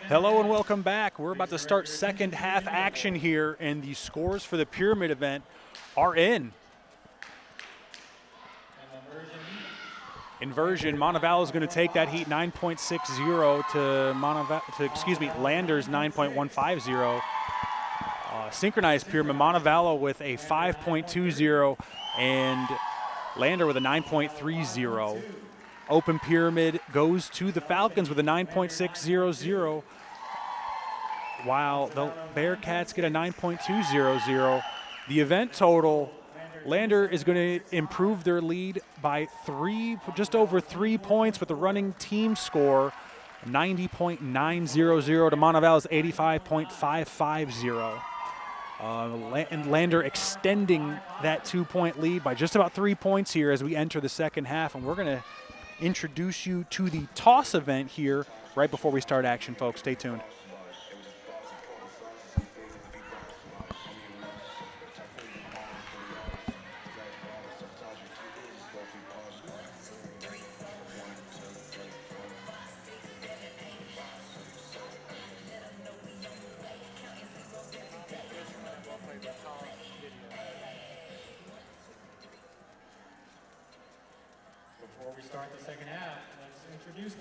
Hello and welcome back. We're about to start second half action here, and the scores for the pyramid event are in. Inversion, Montevallo is going to take that heat 9.60 to Lander's 9.150. Synchronized pyramid, Montevallo with a 5.20 and Lander with a 9.30. Open pyramid goes to the Falcons with a 9.600, while the Bearcats get a 9.200. The event total, Lander is going to improve their lead by just over 3 points with a running team score, 90.900 to Montevallo's 85.550. And Lander extending that 2-point lead by just about 3 points here as we enter the second half. And we're going to introduce you to the toss event here right before we start action, folks. Stay tuned.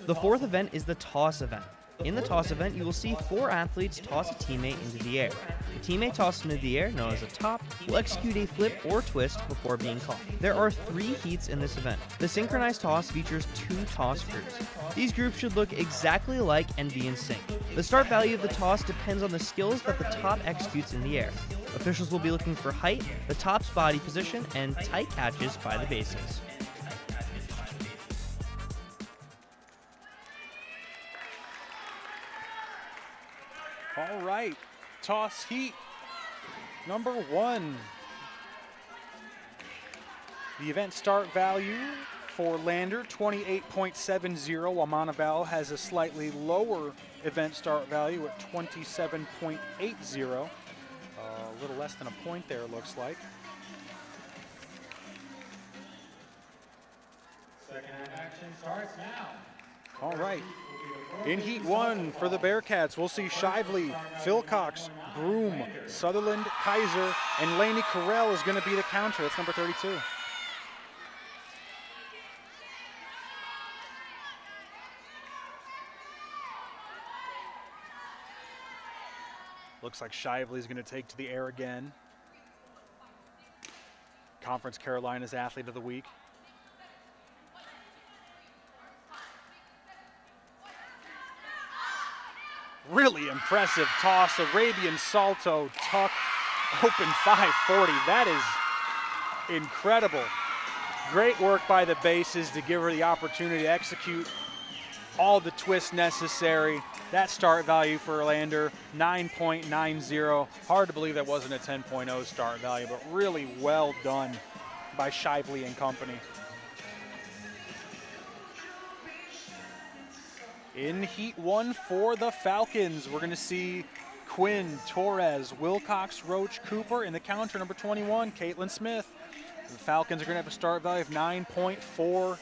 The fourth event is the toss event. In the toss event, you will see 4 athletes toss a teammate into the air. The teammate tossed into the air, known as a top, will execute a flip or twist before being caught. There are 3 heats in this event. The synchronized toss features 2 toss groups. These groups should look exactly alike and be in sync. The start value of the toss depends on the skills that the top executes in the air. Officials will be looking for height, the top's body position, and tight catches by the bases. All right, toss heat number 1. The event start value for Lander, 28.70, while Montevallo has a slightly lower event start value at 27.80. A little less than a point there, it looks like. Second half action starts now. All right. In Heat 1 for the Bearcats, we'll see Shively, Philcox, Broom, Sutherland, Kaiser, and Laney Carell is going to be the counter. That's number 32. Looks like Shively is going to take to the air again. Conference Carolina's Athlete of the Week. Really impressive toss. Arabian Salto tuck, open 540. That is incredible. Great work by the bases to give her the opportunity to execute all the twists necessary. That start value for Lander, 9.90. Hard to believe that wasn't a 10.0 start value, but really well done by Shively and company. In Heat 1 for the Falcons, we're going to see Quinn, Torres, Wilcox, Roach, Cooper, in the counter, number 21, Caitlin Smith. The Falcons are going to have a start value of 9.40.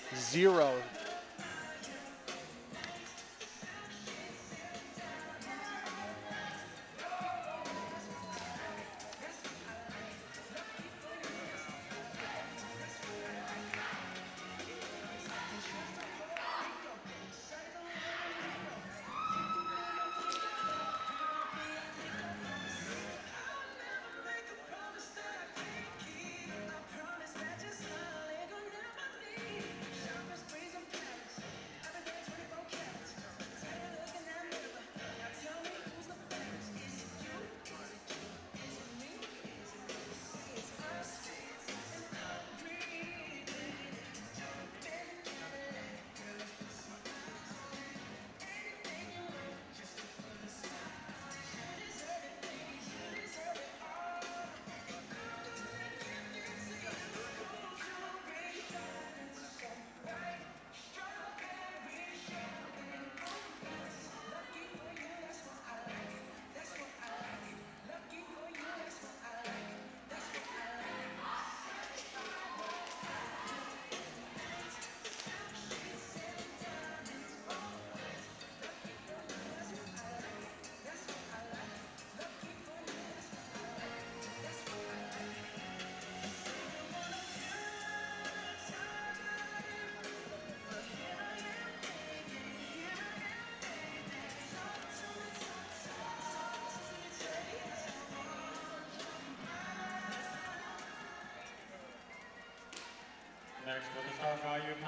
Next with a start value of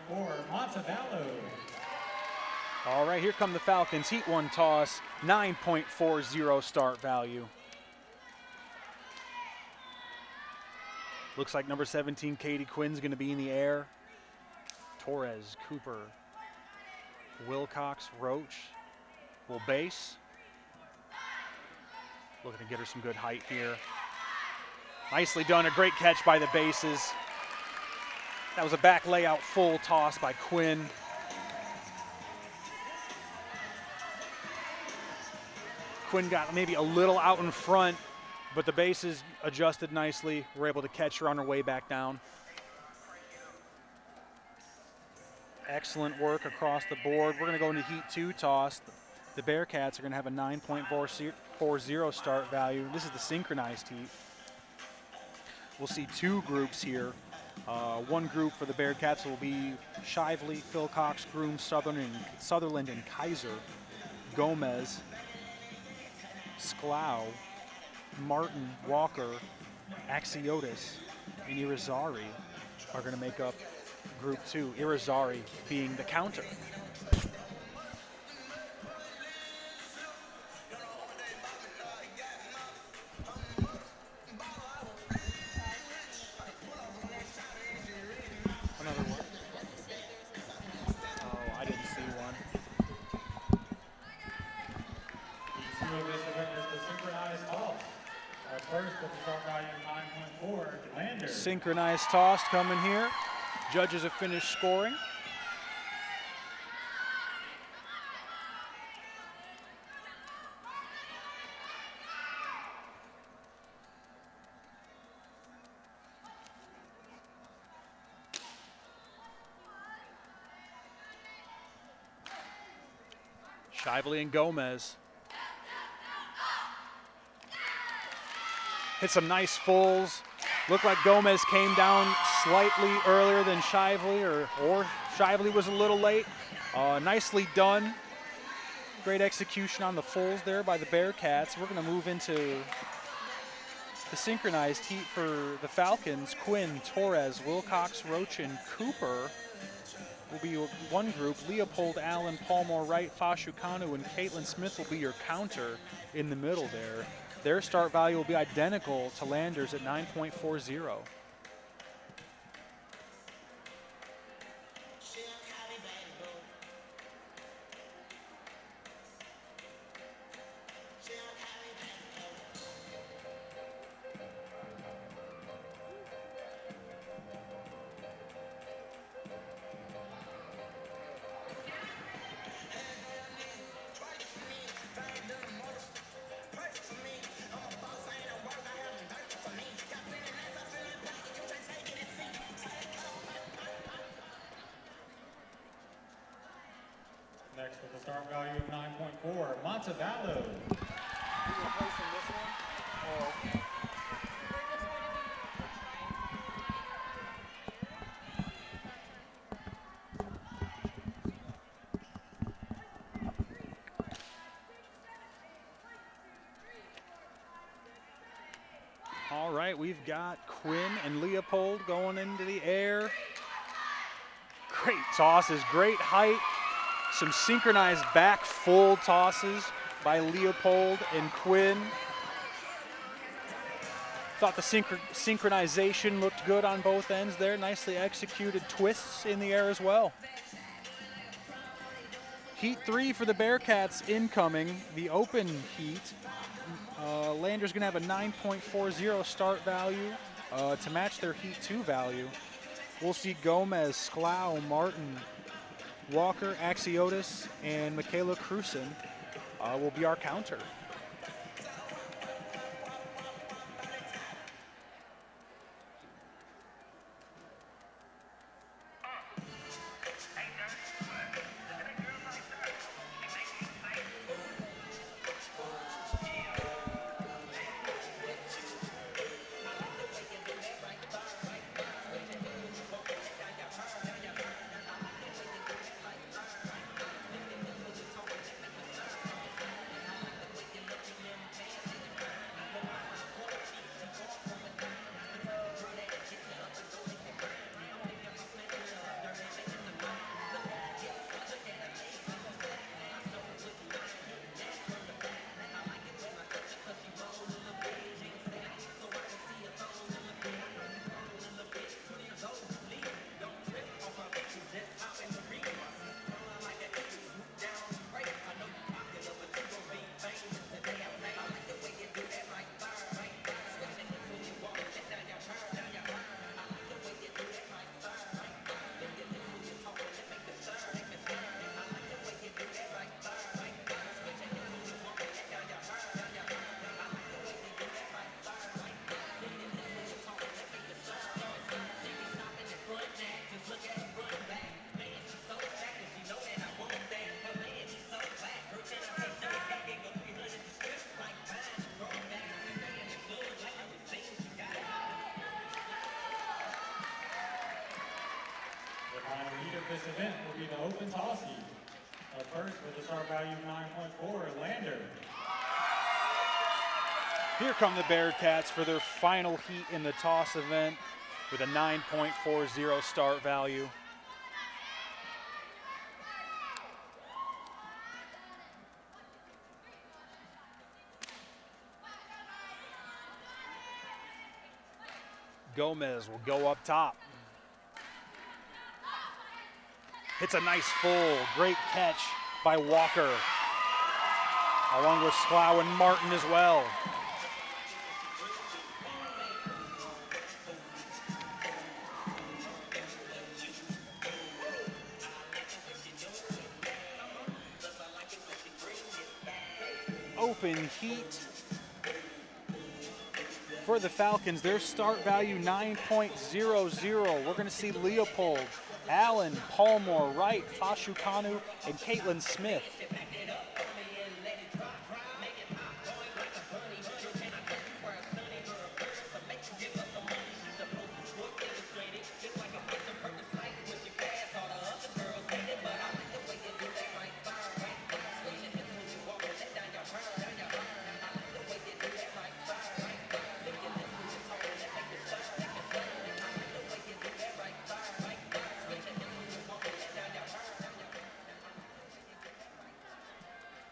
9.4, Montevallo. All right, here come the Falcons. Heat 1 toss, 9.40 start value. Looks like number 17, Katie Quinn's going to be in the air. Torres, Cooper, Wilcox, Roach will base. Looking to get her some good height here. Nicely done, a great catch by the bases. That was a back layout full toss by Quinn. Quinn got maybe a little out in front, but the bases adjusted nicely. We're able to catch her on her way back down. Excellent work across the board. We're going to go into Heat 2 toss. The Bearcats are going to have a 9.40 start value. This is the synchronized heat. We'll see two groups here. One group for the Bearcats will be Shively, Philcox, Groom, Sutherland, and Kaiser. Gomez, Sklau, Martin, Walker, Axiotis, and Irizarry are going to make up Group 2. Irizarry being the counter. Another one. Oh, I didn't see one. The two of this event is the synchronized toss. First with a start value of 9.4, Landers. Synchronized toss coming here. Judges have finished scoring. Shively and Gomez. Hit some nice fulls. Looked like Gomez came down slightly earlier than Shively, or Shively was a little late. Nicely done. Great execution on the fulls there by the Bearcats. We're going to move into the synchronized heat for the Falcons. Quinn, Torres, Wilcox, Roach, and Cooper will be one group. Leopold, Allen, Palmore, Wright, Fashukanu, and Caitlin Smith will be your counter in the middle there. Their start value will be identical to Landers at 9.40. Next with a start value of 9.4, Montevallo. All right, we've got Quinn and Leopold going into the air. Great tosses, great height. Some synchronized back full tosses by Leopold and Quinn. Thought the synchronization looked good on both ends there. Nicely executed twists in the air as well. Heat 3 for the Bearcats incoming, the open heat. Landers going to have a 9.40 start value to match their Heat 2 value. We'll see Gomez, Sklau, Martin, Walker, Axiotis, and Michaela Cruson will be our counter. be the open toss heat. Up first with a start value of 9.4, Lander. Here come the Bearcats for their final heat in the toss event with a 9.40 start value. Gomez will go up top. Hits a nice full, great catch by Walker, along with Sklow and Martin as well. Open heat for the Falcons. Their start value 9.00. We're going to see Leopold, Allen, Palmore, Wright, Fashukanu, and Caitlin Smith.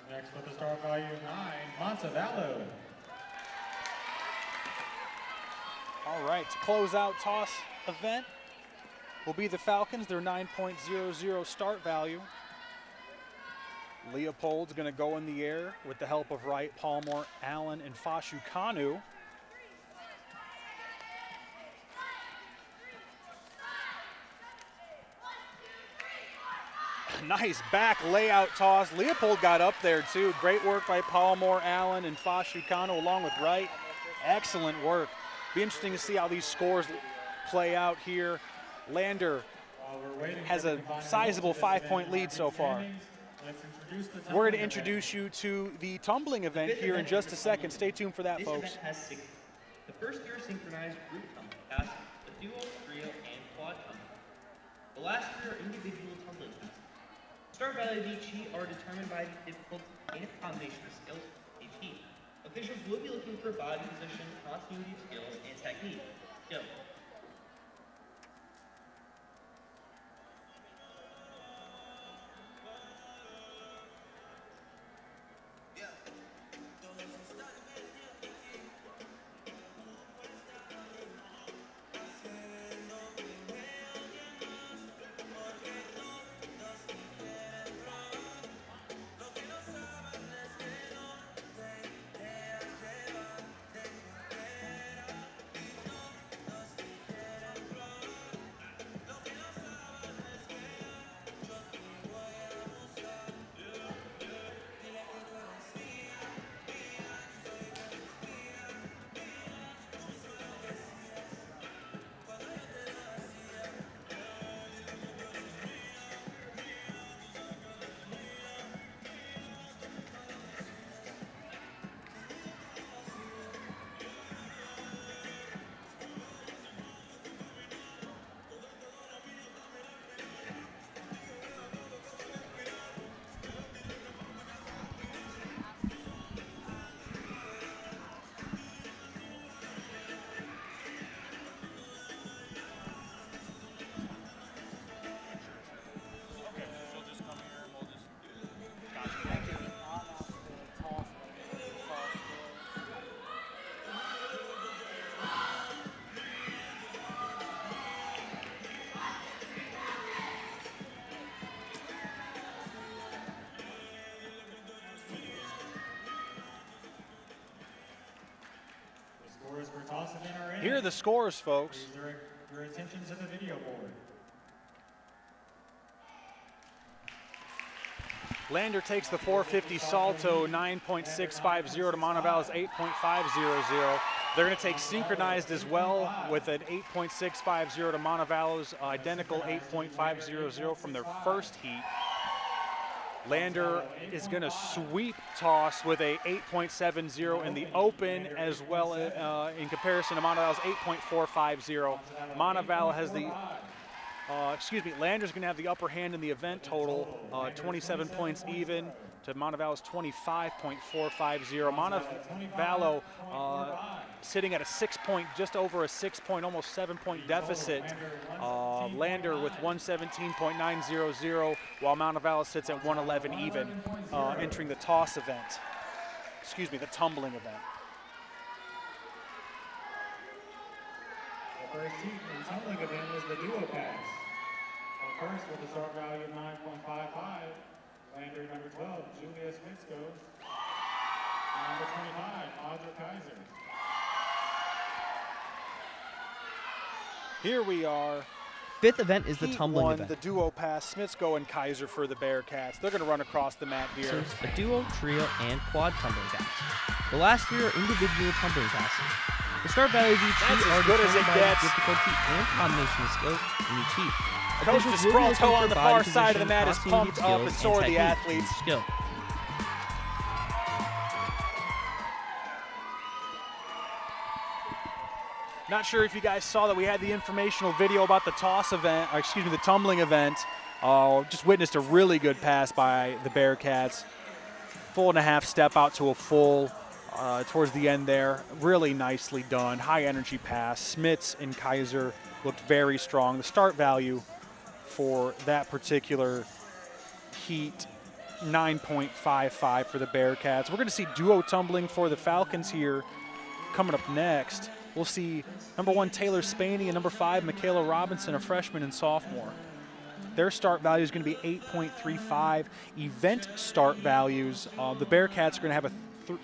Next with a start value of 9, Montevallo. All right, to close out toss event will be the Falcons, their 9.00 start value. Leopold's going to go in the air with the help of Wright, Palmore, Allen, and Fashukanu. Nice back layout toss. Leopold got up there too. Great work by Palmore, Allen, and Fashukanu along with Wright. Excellent work. Be interesting to see how these scores play out here. Lander has a sizable 5-point lead so far. We're going to introduce you to the tumbling event here in just a second. Stay tuned for that, folks. This event has 6. The first 3 are synchronized group tumbling tasks, the duo, trio, and quad tumbling. The last 3 are individual tumbling tasks. Start value of each heat are determined by the difficulty and combination of skills of each heat. Officials will be looking for body position, continuity of skills, and technique. Go. Here are the scores, folks. Please direct your attention to the video board. Lander takes the 450 salto, 9.650 to Montevallo's 8.500. They're going to take synchronized as well with an 8.650 to Montevallo's identical 8.500 from their first heat. Lander is going to sweep toss with a 8.70 in the open, as well in comparison to Montevallo's 8.450. Montevallo has the Lander's going to have the upper hand in the event total, 27 points even to Montevallo's 25.450. Montevallo sitting at a 6 point, just over a 6 point, almost 7 point deficit. Lander with 117.900, while Montevallo sits at 111 even, entering the toss event. The tumbling event. The first heat in the tumbling event was the duo pass. First, with a start value of 9.55, Lander number 12, Julia Smithsko, number 25, Audra Kaiser. Here we are. Fifth event is the Heat tumbling one, event. the duo pass, Smithsko and Kaiser for the Bearcats. They're going to run across the mat here. So it's a duo, trio, and quad tumbling pass. The last three are individual tumbling passes. The start value of each heat are good as it determined by gets. the difficulty and combination of skills in each heat. Coach Officials will be looking Desperalto for on the body far side of the position, mat is crossing pumped up, and skills, so are the technique athletes. and skill. Not sure if you guys saw that we had the informational video about the toss event, or the tumbling event. Just witnessed a really good pass by the Bearcats. Full and a half step out to a full towards the end there. Really nicely done. High energy pass. Smits and Kaiser looked very strong. The start value for that particular heat, 9.55 for the Bearcats. We're going to see duo tumbling for the Falcons here coming up next. We'll see number 1 Taylor Spaney and number 5 Michaela Robinson, a freshman and sophomore. Their start value is going to be 8.35. Event start values, the Bearcats are going to have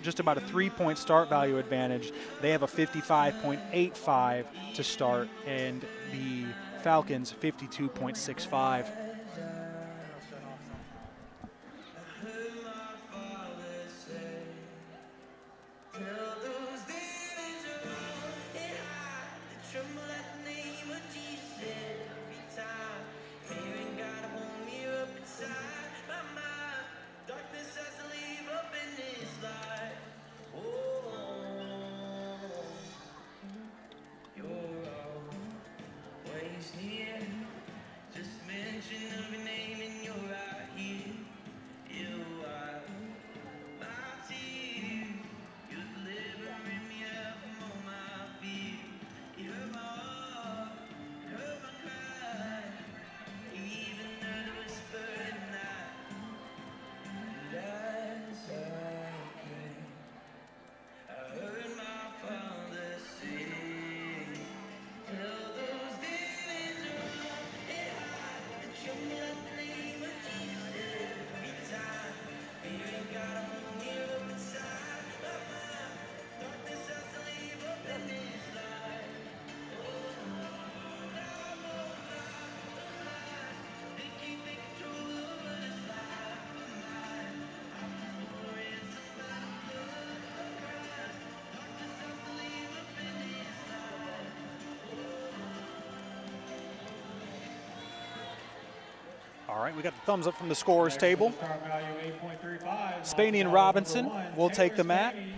just about a 3-point start value advantage. They have a 55.85 to start, and the Falcons 52.65. All right, we got the thumbs up from the scorers table. Spaney and Robinson will take the mat. And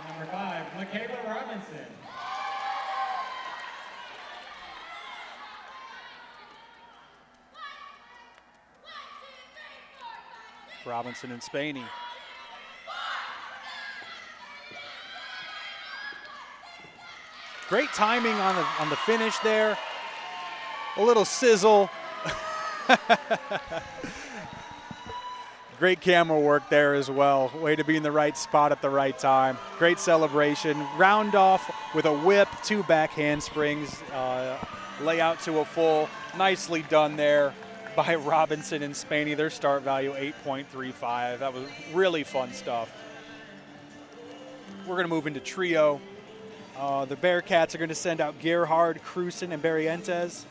number 5, Michaela Robinson. Robinson and Spaney. Great timing on the finish there. A little sizzle. Great camera work there as well. Way to be in the right spot at the right time. Great celebration. Round off with a whip, 2 back handsprings, lay out to a full. Nicely done there by Robinson and Spaney. Their start value 8.35. That was really fun stuff. We're going to move into trio. The Bearcats are going to send out Gerhard, Cruzen, and Barrientes.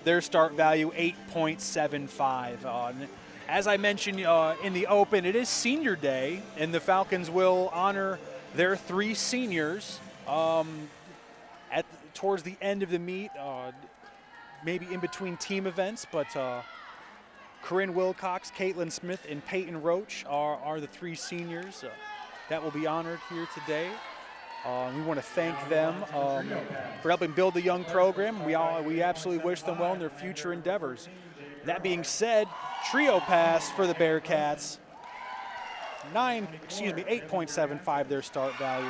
Their start value 8.75. As I mentioned in the open, it is senior day, and the Falcons will honor their 3 seniors towards the end of the meet, maybe in between team events. But Corinne Wilcox, Caitlin Smith, and Peyton Roach are the 3 seniors that will be honored here today. We want to thank them for helping build the young program. We absolutely wish them well in their future endeavors. That being said, trio pass for the Bearcats. 8.75 their start value.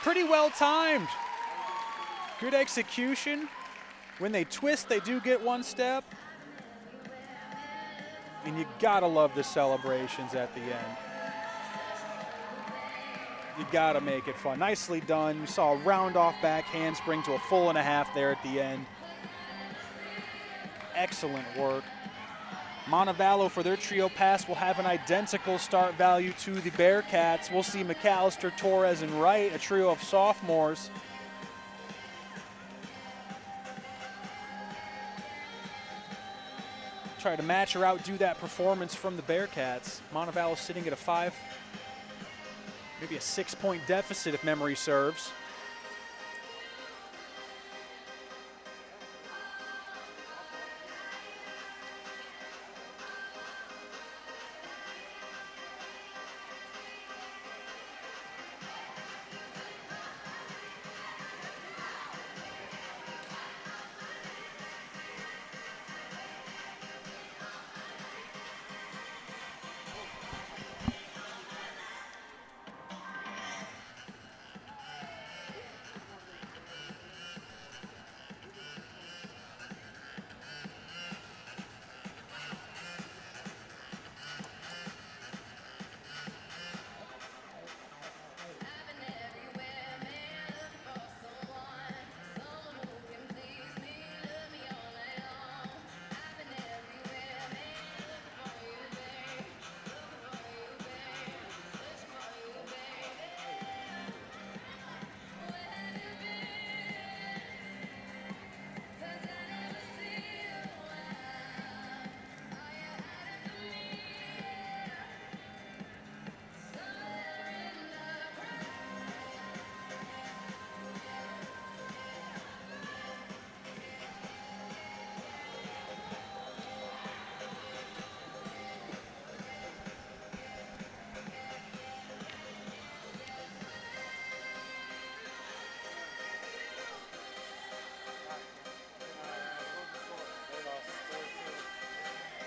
Pretty well timed. Good execution. When they twist, they do get one step. And you gotta love the celebrations at the end. You gotta make it fun. Nicely done. You saw a round off back handspring to a 1.5 there at the end. Excellent work. Montevallo for their trio pass will have an identical start value to the Bearcats. We'll see McAllister, Torres, and Wright, a trio of sophomores. Try to match or outdo that performance from the Bearcats. Montevallo sitting at a 5, maybe a 6-point deficit if memory serves.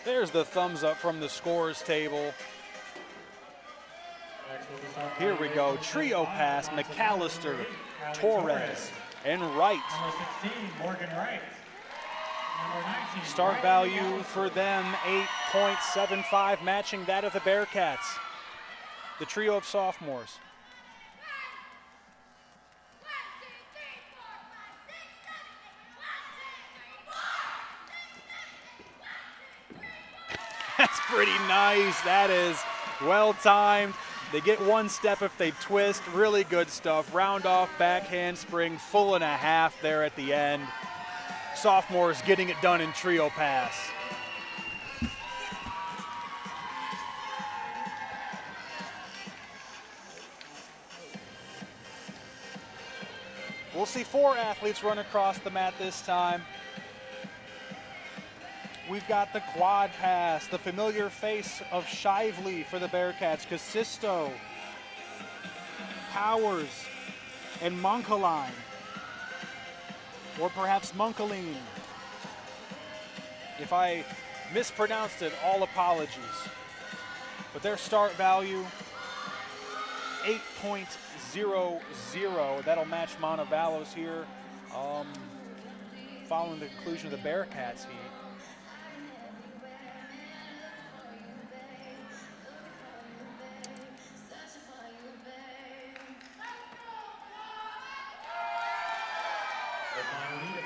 There's the thumbs up from the scores table. Here we go. Trio pass, McAllister, Torres, and Wright. Number 16, Morgan Wright. Number 19, Start value for them, 8.75, matching that of the Bearcats. The trio of sophomores. That's pretty nice. That is well timed. They get one step if they twist. Really good stuff. Round off, back handspring, 1.5 there at the end. Sophomores getting it done in trio pass. We'll see 4 athletes run across the mat this time. We've got the quad pass, the familiar face of Shively for the Bearcats, Casisto, Powers, and Monkaline, or perhaps Monkaline. If I mispronounced it, all apologies. But their start value, 8.00. That'll match Montevallo's here, following the conclusion of the Bearcats heat.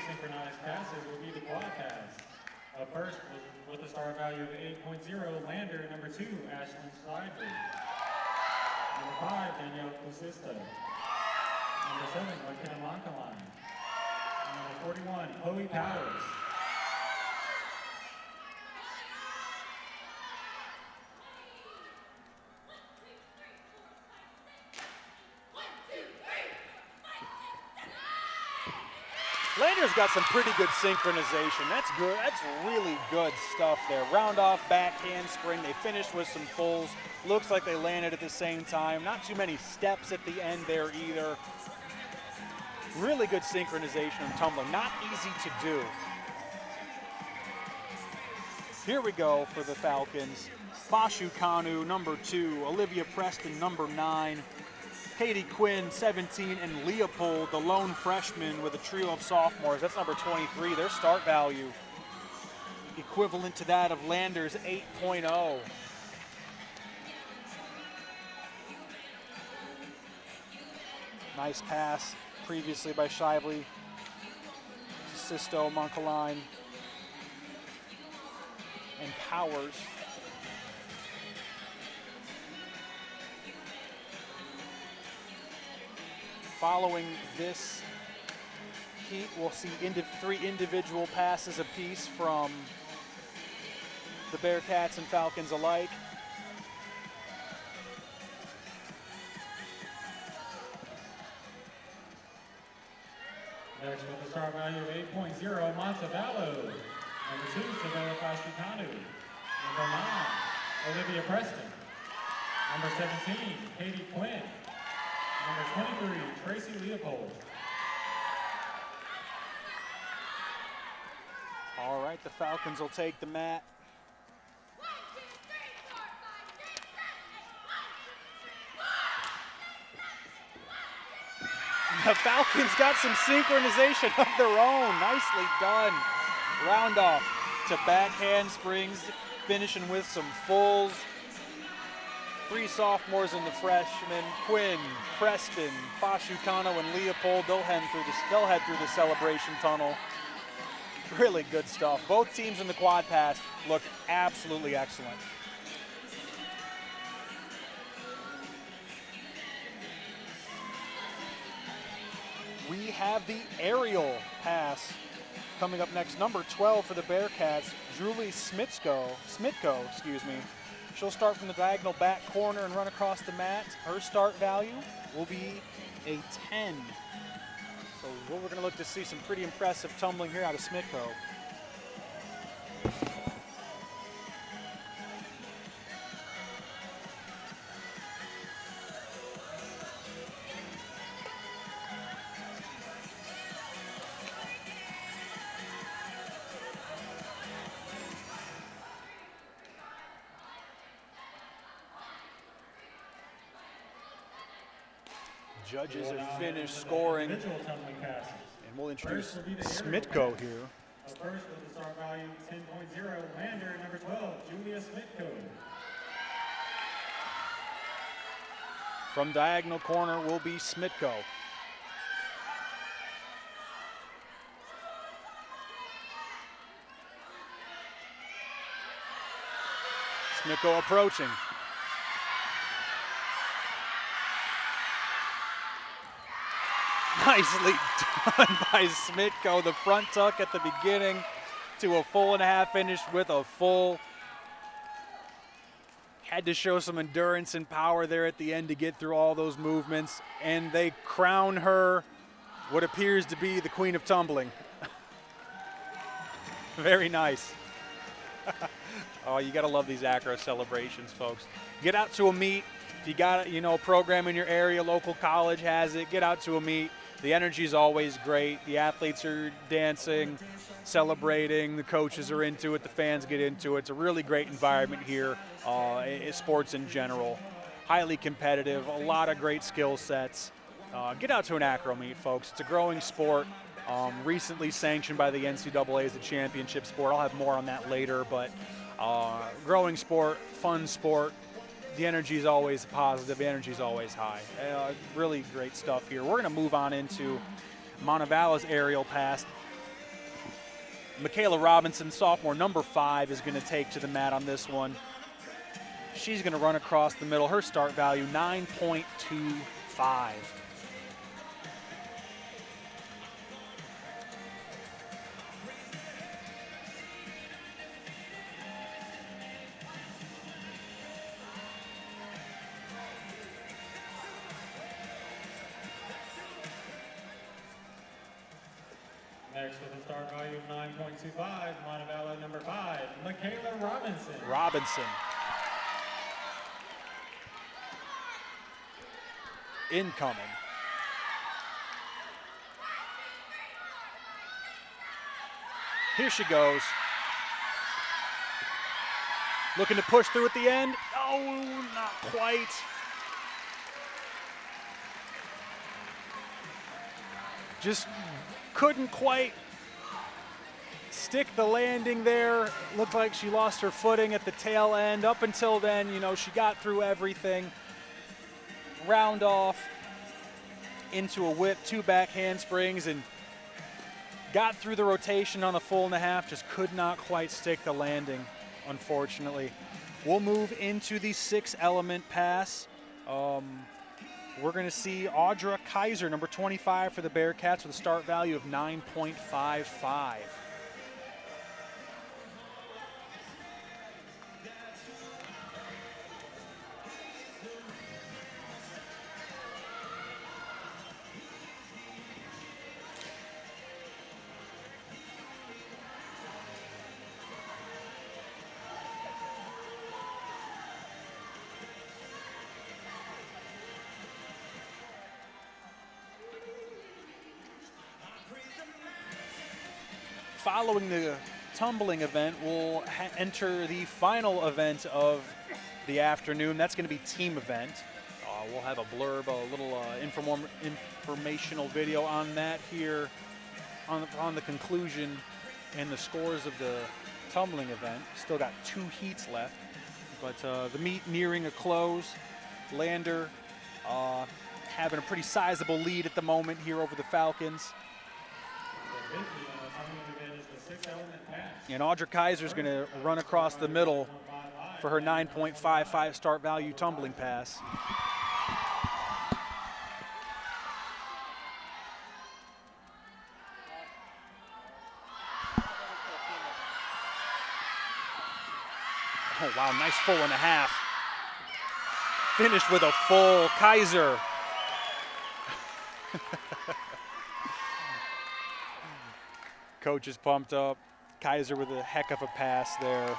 synchronized passes will be the quad pass. First, with a star value of 8.0, Lander. Number 2, Ashlyn Slidley. Number 5, Danielle Cosisto. Number 7, McKenna Monkaline. Number 41, Chloe Powers. Lander's got some pretty good synchronization. That's good. That's really good stuff there. Round off, back handspring. They finished with some fulls. Looks like they landed at the same time. Not too many steps at the end there either. Really good synchronization and tumbling. Not easy to do. Here we go for the Falcons. Bashu Kanu, number 2. Olivia Preston, number 9. Katie Quinn, 17, and Leopold, the lone freshman with a trio of sophomores. That's number 23. Their start value equivalent to that of Lander's 8.0. Nice pass previously by Shively to Sisto, Monkaline, and Powers. Following this heat, we'll see 3 individual passes apiece from the Bearcats and Falcons alike. Next with the start value of 8.0, Montevallo. Number 2, Savannah Kanu. Number 9, Olivia Preston. Number 17, Katie Quinn. Number 23, Tracy Leopold. All right, the Falcons will take the mat. The Falcons got some synchronization of their own. Nicely done. Round off to back handsprings, finishing with some fulls. 3 sophomores and the freshmen, Quinn, Preston, Bashu Kano, and Leopold. They'll head through the celebration tunnel. Really good stuff. Both teams in the quad pass look absolutely excellent. We have the aerial pass coming up next. Number 12 for the Bearcats, Julie Smitko, excuse me. She'll start from the diagonal back corner and run across the mat. Her start value will be a 10. So we're going to look to see some pretty impressive tumbling here out of Smitko. Judges have finished scoring, and we'll introduce Smitko here. First with the start value 10.0, Lander, number 12, Julia Smitko. From diagonal corner will be Smitko. Smitko approaching. Nicely done by Smitko. The front tuck at the beginning to a 4.5 finish with a full. Had to show some endurance and power there at the end to get through all those movements. And they crown her what appears to be the Queen of Tumbling. Very nice. Oh, you got to love these Acro celebrations, folks. Get out to a meet. If you got a program in your area, local college has it, get out to a meet. The energy is always great. The athletes are dancing, celebrating. The coaches are into it. The fans get into it. It's a really great environment here. Sports in general, highly competitive. A lot of great skill sets. Get out to an Acro meet, folks. It's a growing sport. Recently sanctioned by the NCAA as a championship sport. I'll have more on that later, but growing sport, fun sport. The energy is always positive. The energy is always high. Really great stuff here. We're going to move on into Montevallo's aerial pass. Michaela Robinson, sophomore, number 5, is going to take to the mat on this one. She's going to run across the middle. Her start value, 9.25. Next Next with a start value of 9.25, Montevallo number 5, Michaela Robinson. Robinson. Incoming. Here she goes. Looking to push through at the end. Oh, not quite. Just couldn't quite stick the landing there. Looked like she lost her footing at the tail end. Up until then, you know, she got through everything. Round off into a whip, 2 back handsprings, and got through the rotation on a full and a half. Just could not quite stick the landing, unfortunately. We'll move into the 6-element pass. We're going to see Audra Kaiser, number 25 for the Bearcats, with a start value of 9.55. Following the tumbling event, we'll enter the final event of the afternoon. That's going to be team event. We'll have a blurb, a little informational video on that here on the conclusion and the scores of the tumbling event. Still got 2 heats left, but the meet nearing a close. Lander having a pretty sizable lead at the moment here over the Falcons. And Audra Kaiser's going to run across the middle for her 9.55 start value tumbling pass. Oh, wow, nice full and a half. Finished with a full Kaiser. Coach is pumped up. Kaiser with a heck of a pass there.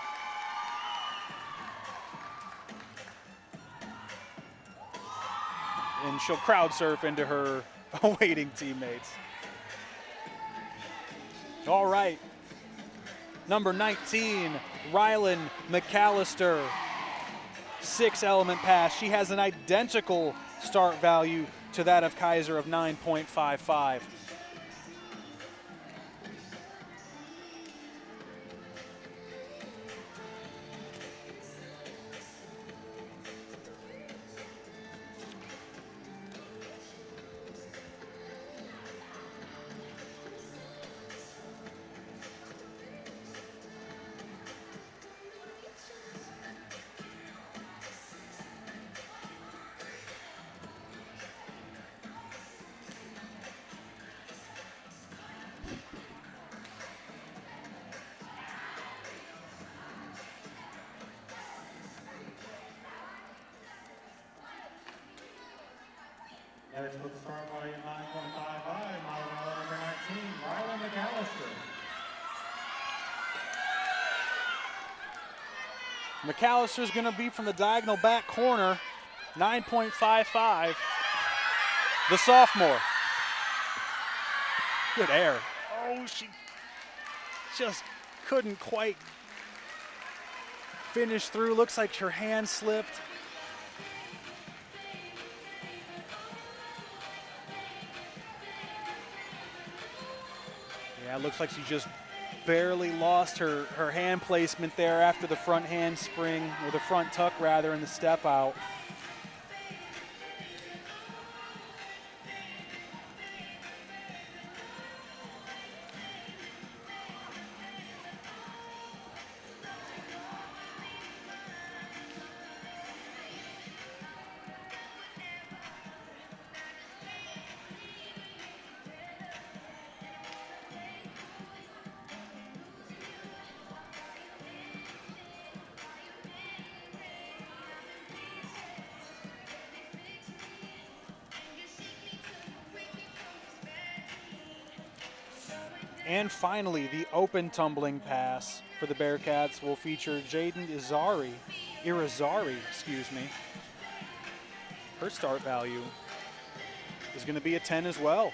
And she'll crowd surf into her awaiting teammates. All right. Number 19, Rylan McAllister. 6-element pass. She has an identical start value to that of Kaiser of 9.55. Next with the start value of 9.55, Montevallo number 19, Rylan McAllister. McAllister's going to be from the diagonal back corner, 9.55. The sophomore. Good air. Oh, she just couldn't quite finish through. Looks like her hand slipped. Yeah, it looks like she just barely lost her hand placement there after the front handspring, or the front tuck rather, in the step out. And finally, the open tumbling pass for the Bearcats will feature Jaden Irizarry, excuse me. Her start value is going to be a 10 as well.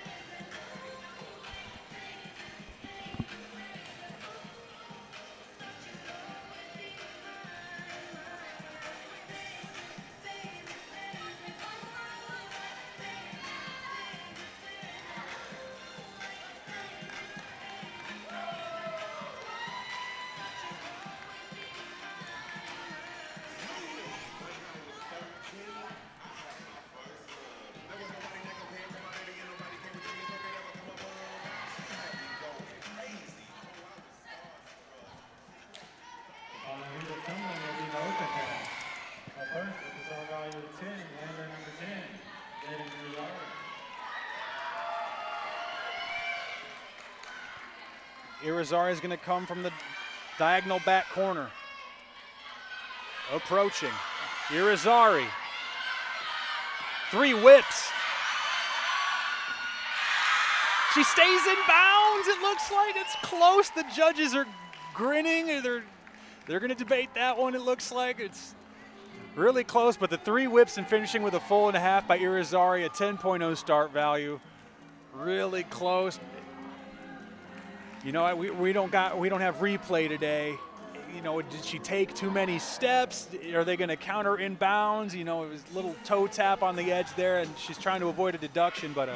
Irizarry is going to come from the diagonal back corner. Approaching. Irizarry. 3 whips. She stays in bounds. It looks like it's close. The judges are grinning. They're going to debate that one. It looks like it's really close, but the 3 whips and finishing with a full and a half by Irizarry, a 10.0 start value. Really close. You know, we don't have replay today. You know, did she take too many steps? Are they going to counter inbounds? You know, it was a little toe tap on the edge there, and she's trying to avoid a deduction, but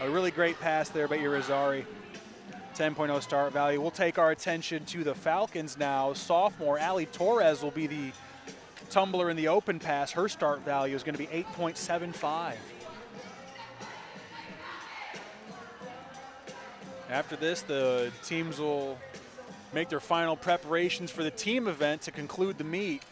a really great pass there by Irizarry. 10.0 start value. We'll take our attention to the Falcons now. Sophomore Allie Torres will be the tumbler in the open pass. Her start value is going to be 8.75. After this, the teams will make their final preparations for the team event to conclude the meet.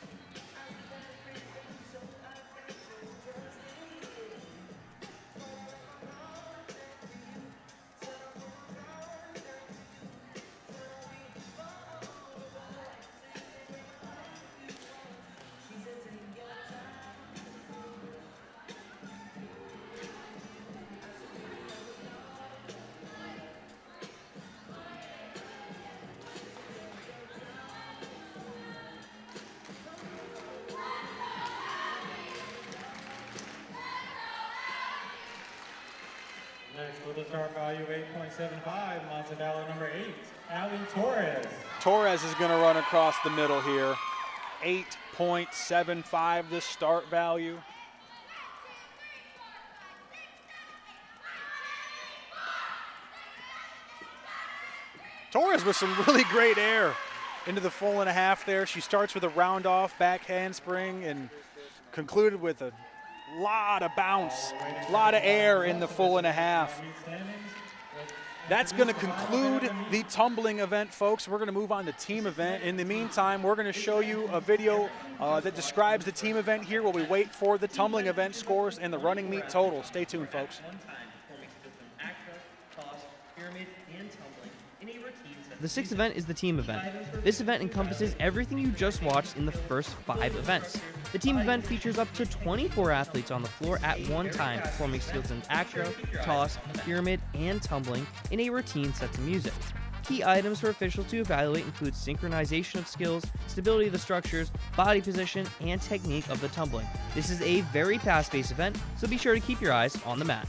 Next, with a start value of 8.75, Montevallo number 8, Allie Torres. Torres is going to run across the middle here. 8.75 the start value. Torres with some really great air into the full and a half there. She starts with a round off back handspring and concluded with a lot of bounce, a lot of air in the full and a half. That's going to conclude the tumbling event, folks. We're going to move on to team event. In the meantime, we're going to show you a video that describes the team event here while we wait for the tumbling event scores and the running meet total. Stay tuned, folks. The 6th event is the team event. This event encompasses everything you just watched in the first 5 events. The team event features up to 24 athletes on the floor at one time, performing skills in acro, toss, pyramid, and tumbling in a routine set to music. Key items for officials to evaluate include synchronization of skills, stability of the structures, body position, and technique of the tumbling. This is a very fast-paced event, so be sure to keep your eyes on the mat.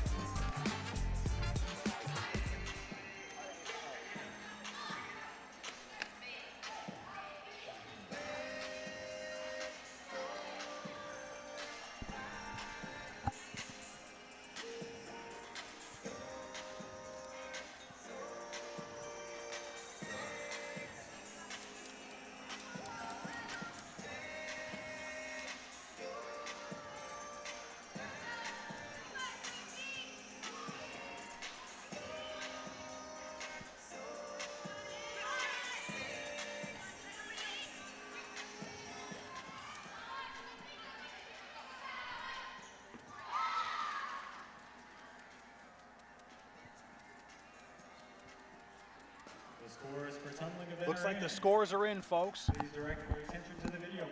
Scores for tumbling event. Looks like the scores are in, folks. Please direct your attention to the video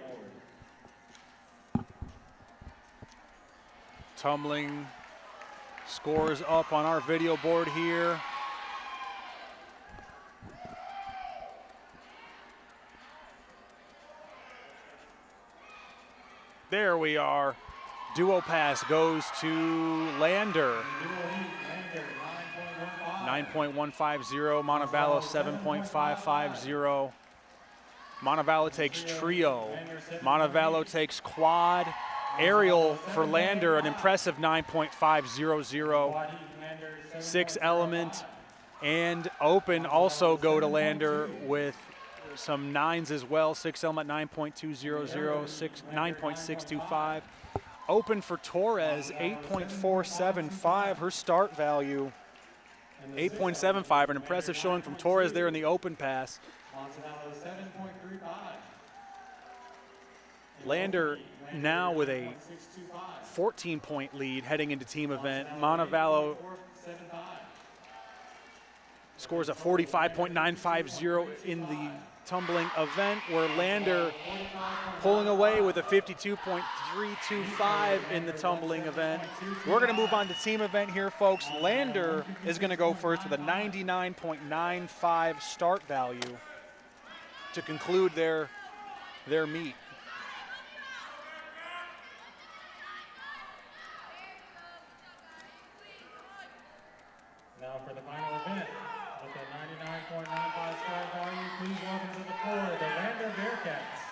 board. Tumbling scores up on our video board here. There we are. Duo pass goes to Lander. 9.150, Montevallo 7.550. Montevallo takes trio. Montevallo takes quad. Aerial for Lander, an impressive 9.500. 6 element and open also go to Lander with some 9s as well. 6 element 9.200, 9.625. Open for Torres, 8.475, her start value. 8.75, an impressive showing from Torres there in the open pass. Lander now with a 14-point lead heading into team event. Montevallo scores a 45.950 in the tumbling event, where Lander pulling away with a 52.325 in the tumbling event. We're going to move on to team event here, folks. Lander is going to go first with a 99.95 start value to conclude their meet. Now for the final event, with a 99.95 start value, please welcome to the floor the Lander Bearcats.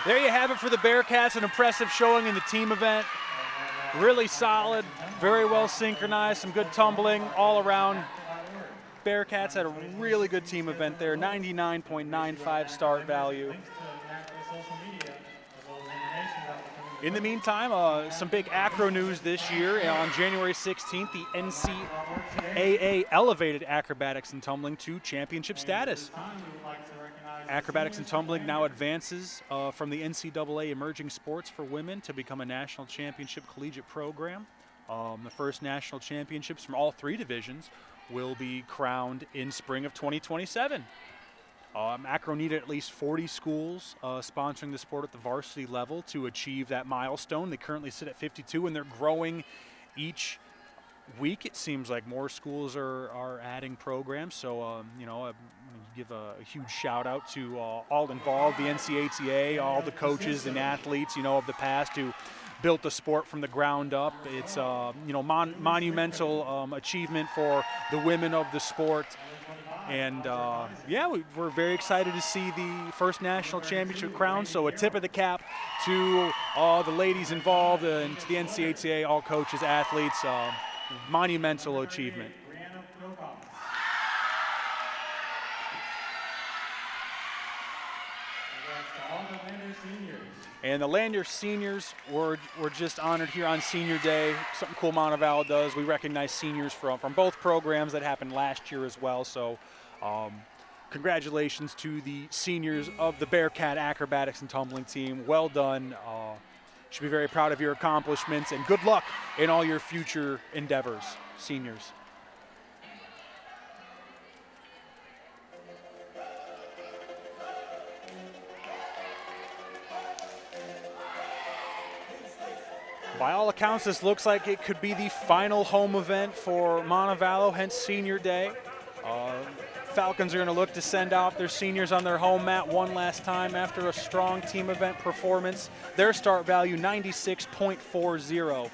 There you have it for the Bearcats, an impressive showing in the team event. Really solid, very well synchronized, some good tumbling all around. Bearcats had a really good team event there, 99.95 start value. Links to Acro social media, as well as information about the coming In the meantime, some big Acro news this year. On January 16th, the NCAA elevated acrobatics and tumbling to championship status. Acrobatics and tumbling now advances from the NCAA Emerging Sports for Women to become a national championship collegiate program. The first national championships from all 3 divisions will be crowned in spring of 2027. Acro needed at least 40 schools sponsoring the sport at the varsity level to achieve that milestone. They currently sit at 52, and they're growing each week. It seems like more schools are adding programs. So, I give a huge shout out to all involved, the NCAA, all the coaches and athletes, of the past who built the sport from the ground up. It's, monumental achievement for the women of the sport. And we're very excited to see the first national championship crown. So a tip of the cap to all the ladies involved and to the NCAA, all coaches, athletes. Monumental achievement. And the Lanier seniors were just honored here on Senior Day. Something cool Montevallo does. We recognize seniors from both programs. That happened last year as well. So congratulations to the seniors of the Bearcat Acrobatics and Tumbling team. Well done. Should be very proud of your accomplishments, and good luck in all your future endeavors, seniors. By all accounts, this looks like it could be the final home event for Montevallo, hence Senior Day. Falcons are going to look to send out their seniors on their home mat one last time after a strong team event performance. Their start value, 96.40.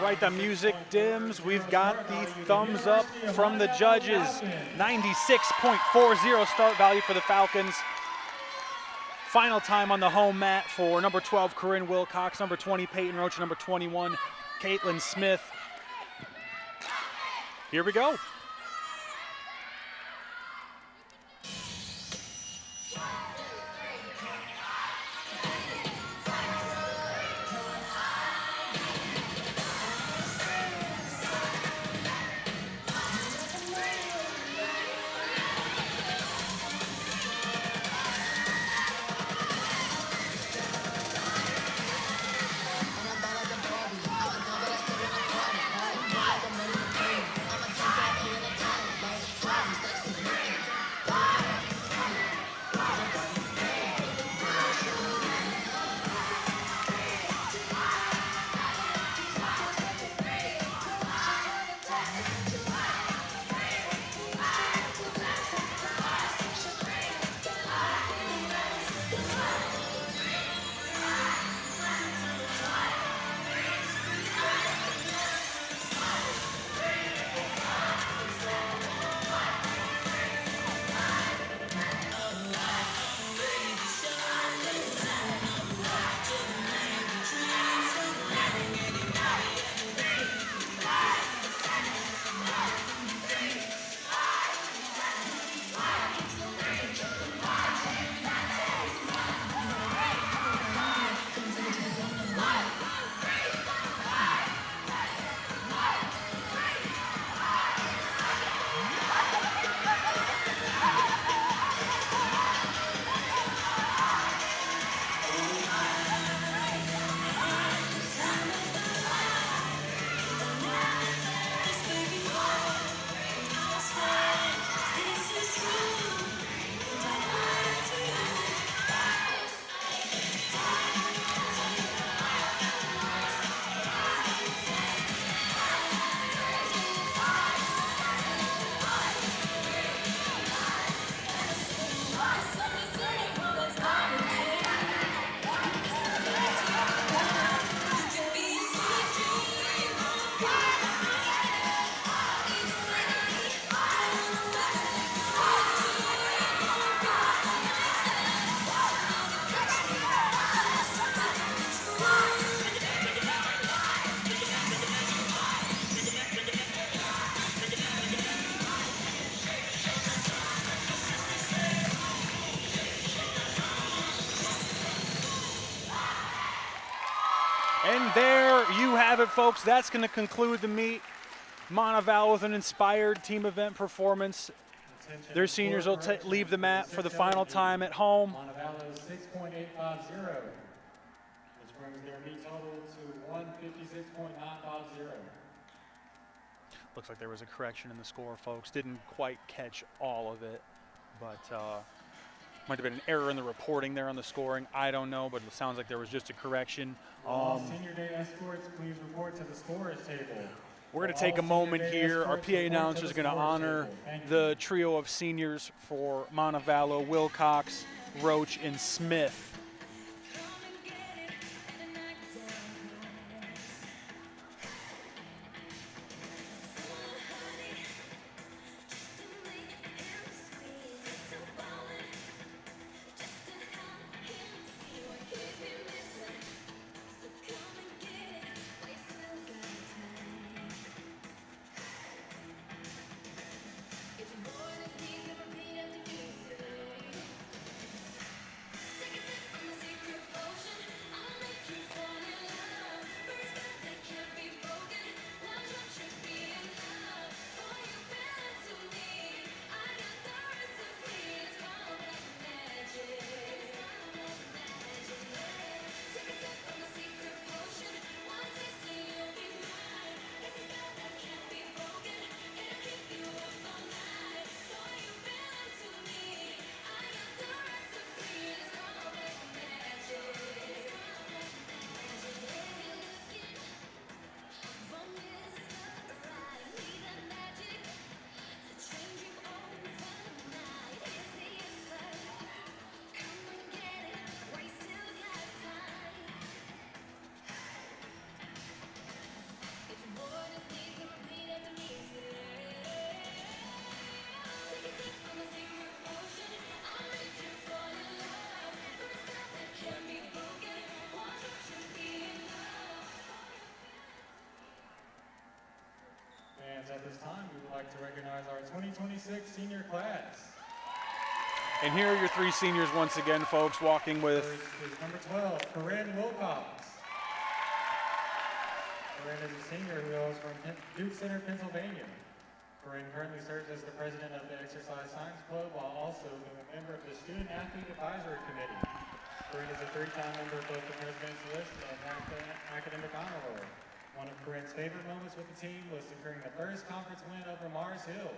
right, the music dims. We've got the thumbs up from the judges. 96.40 start value for the Falcons. Final time on the home mat for number 12, Corinne Wilcox, number 20, Peyton Roach, number 21, Caitlin Smith. Here we go. And there you have it, folks. That's going to conclude the meet. Montevallo with an inspired team event performance. Their seniors will leave the mat for the final time at home. Montevallo's 6.850, which brings their meet total to 156.950. Looks like there was a correction in the score, folks. Didn't quite catch all of it, but might have been an error in the reporting there on the scoring. I don't know, but it sounds like there was just a correction. All senior day escorts, please report to the scorers table. We're going to take a moment here. Our PA announcer is going to honor the trio of seniors for Montevallo: Wilcox, Roach, and Smith. like to recognize our 2026 senior class. And here are your three seniors once again, folks, walking with First is number 12, Corinne Wilcox. Corinne is a senior who hails from Duke Center, Pennsylvania. Corinne currently serves as the president of the Exercise Science Club while also being a member of the Student Athlete Advisory Committee. Corinne is a three-time member of both the President's List and Academic Honor Roll. One of Corinne's favorite moments with the team was securing the first conference win over Mars Hill,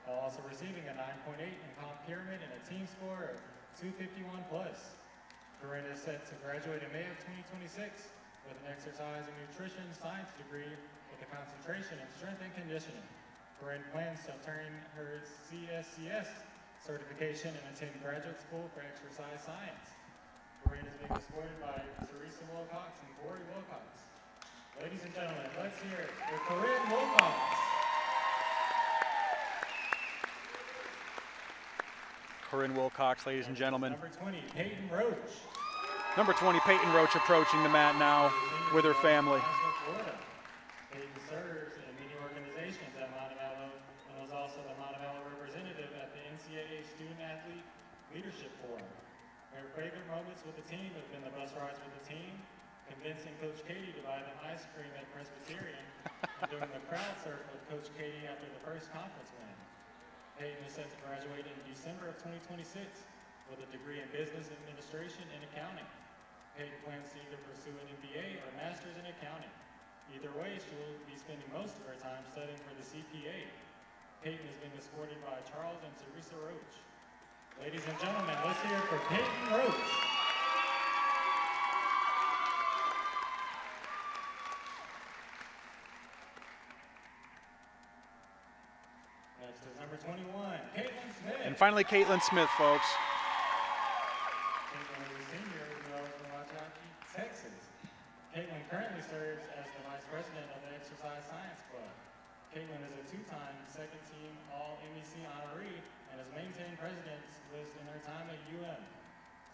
while also receiving a 9.8 in comp pyramid and a team score of 251 plus. Corinne is set to graduate in May of 2026 with an exercise and nutrition science degree with a concentration in strength and conditioning. Corinne plans to obtain her CSCS certification and attend graduate school for exercise science. Corinne is being escorted by Teresa Wilcox and Corey Wilcox. Ladies and gentlemen, let's hear it for Corinne Wilcox. Corinne Wilcox, ladies and gentlemen. Number 20, Peyton Roach. Number 20, Peyton Roach, approaching the mat now with her family. Florida. Peyton serves in many organizations at Montevallo and was also the Montevallo representative at the NCAA Student Athlete Leadership Forum. Her favorite moments with the team have been the bus rides with the team, convincing Coach Katie to buy them ice cream at Presbyterian, and doing the crowd surf with Coach Katie after the first conference win. Peyton is set to graduate in December of 2026 with a degree in Business Administration and Accounting. Peyton plans to either pursue an MBA or Master's in Accounting. Either way, she will be spending most of her time studying for the CPA. Peyton is being escorted by Charles and Teresa Roach. Ladies and gentlemen, let's hear it for Peyton Roach. Next is number 21, Caitlin Smith. And finally, Caitlin Smith, folks. Caitlin is a senior who hails from Waxahachie, Texas. Caitlin currently serves as the vice president of the Exercise Science Club. Caitlin is a two-time second-team All-MEC honoree and has maintained president's list in her time at UM.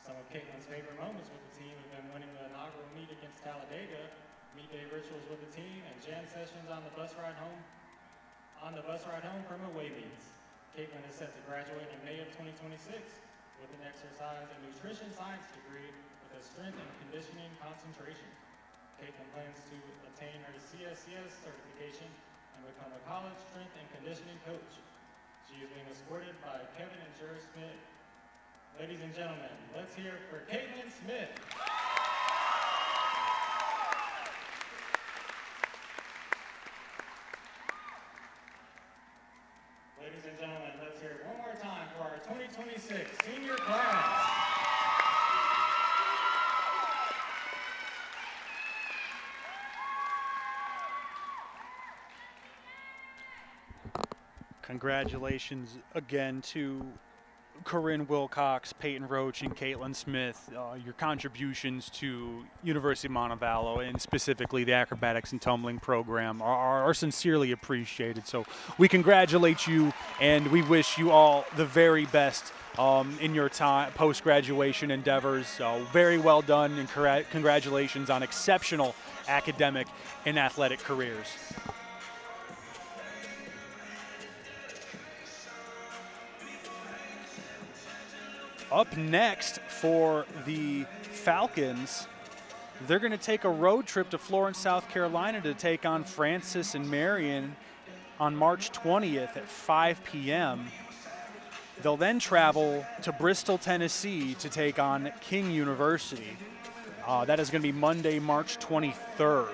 Some of Caitlin's favorite moments with the team have been winning the inaugural meet against Talladega, meet day rituals with the team, and jam sessions on the bus ride home from away meets. Caitlin is set to graduate in May of 2026 with an exercise and nutrition science degree with a strength and conditioning concentration. Caitlin plans to obtain her CSCS certification and become a college strength and conditioning coach. She is being escorted by Kevin and Jerry Smith. Ladies and gentlemen, let's hear it for Caitlin Smith. Ladies and gentlemen, let's hear it one more time for our 2026 senior class. Congratulations again to Corinne Wilcox, Peyton Roach, and Caitlin Smith. Your contributions to University of Montevallo, and specifically the Acrobatics and Tumbling program, are sincerely appreciated. So we congratulate you, and we wish you all the very best in your time post-graduation endeavors. Very well done, and congratulations on exceptional academic and athletic careers. Up next for the Falcons, they're going to take a road trip to Florence, South Carolina to take on Francis and Marion on March 20th at 5 p.m. They'll then travel to Bristol, Tennessee to take on King University. That is going to be Monday, March 23rd.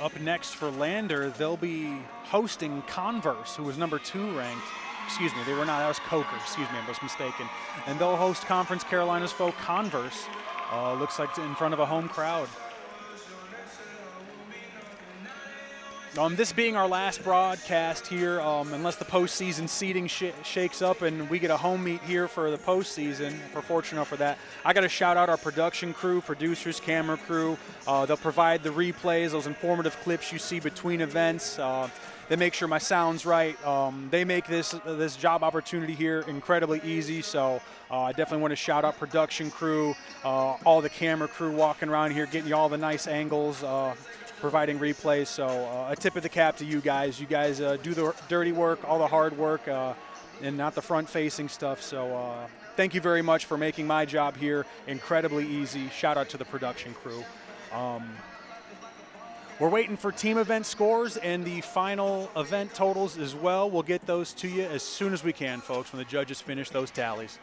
Up next for Lander, they'll be hosting Converse, who was number 2 ranked. Excuse me, they were not. That was Coker. Excuse me, I was mistaken. And they'll host Conference Carolina's foe, Converse. Looks like in front of a home crowd. This being our last broadcast here, unless the postseason seeding shakes up and we get a home meet here for the postseason, if we're fortunate enough for that, I got to shout out our production crew, producers, camera crew. They'll provide the replays, those informative clips you see between events. They make sure my sound's right. They make this job opportunity here incredibly easy. So I definitely want to shout out production crew, all the camera crew walking around here, getting you all the nice angles, providing replays. So a tip of the cap to you guys. You guys do the dirty work, all the hard work, and not the front-facing stuff. So thank you very much for making my job here incredibly easy. Shout out to the production crew. We're waiting for team event scores and the final event totals as well. We'll get those to you as soon as we can, folks, when the judges finish those tallies.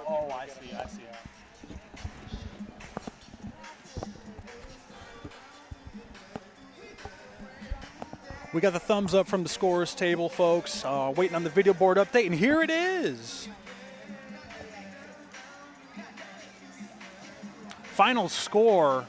Oh, I see. We got the thumbs up from the scores table, folks. Waiting on the video board update, and here it is. Final score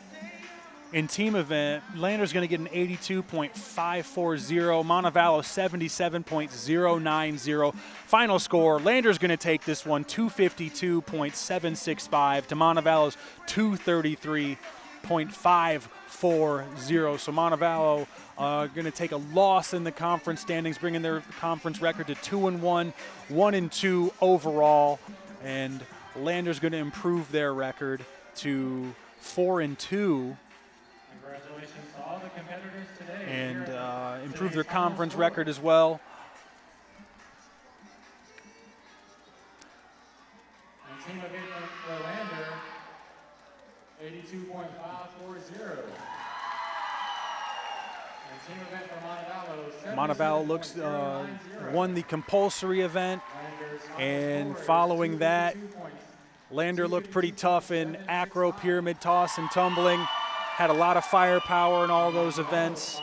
in team event, Lander's going to get an 82.540, Montevallo 77.090. Final score, Lander's going to take this one 252.765 to Montevallo's 233.540. So Montevallo going to take a loss in the conference standings, bringing their conference record to 2-1, 1-2 overall, and Lander's going to improve their record to 4-2. Congratulations to all the competitors today. And improve their conference record as well. And team event for Lander, 82.540. And team event for Montevallo, Montevallo looks won the compulsory event, and following that, Lander looked pretty tough in Acro, pyramid toss, and tumbling. Had a lot of firepower in all those events.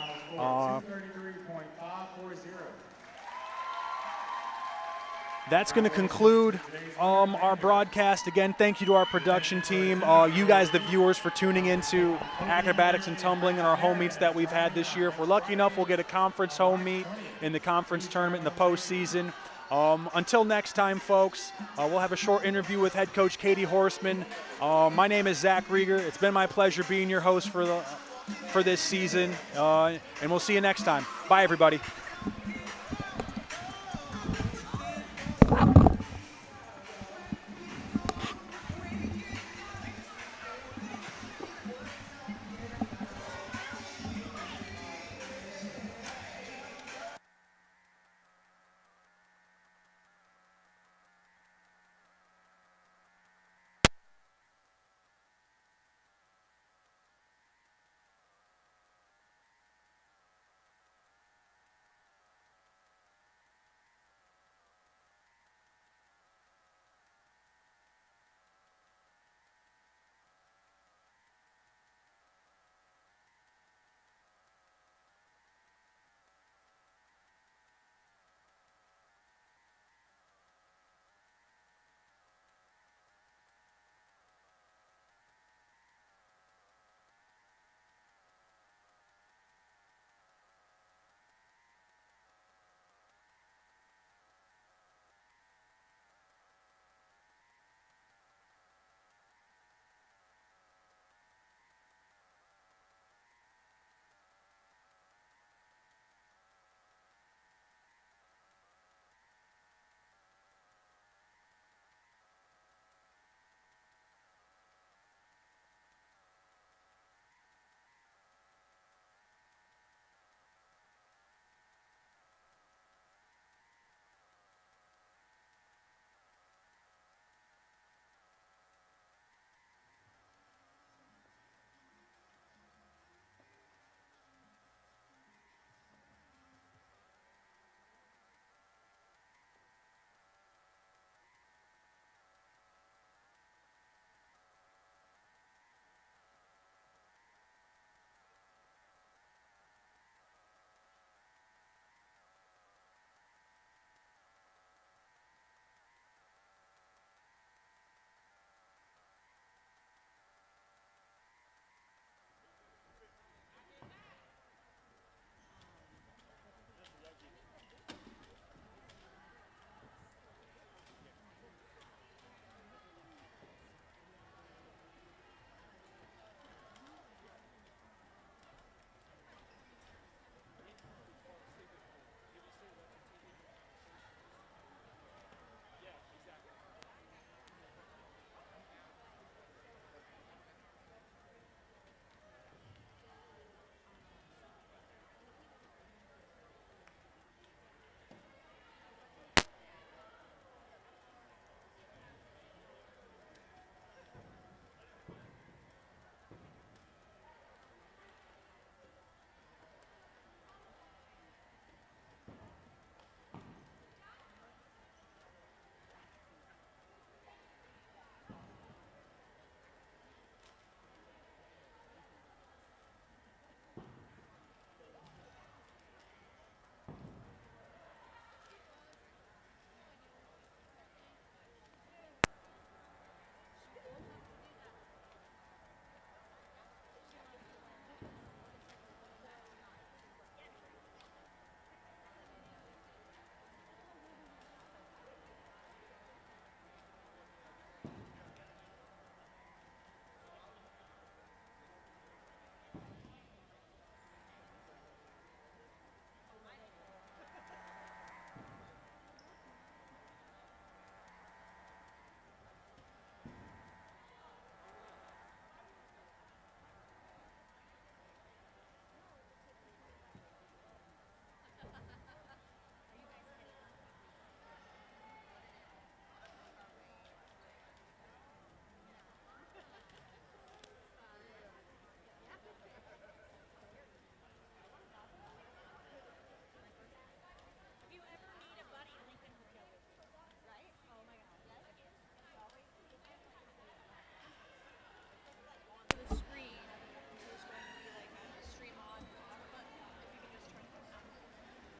That's going to conclude our broadcast. Again, thank you to our production team, you guys, the viewers, for tuning into Acrobatics and Tumbling and our home meets that we've had this year. If we're lucky enough, we'll get a conference home meet in the conference tournament in the postseason. Until next time, folks, we'll have a short interview with head coach Katie Horseman. My name is Zach Rieger. It's been my pleasure being your host for this season, and we'll see you next time. Bye, everybody.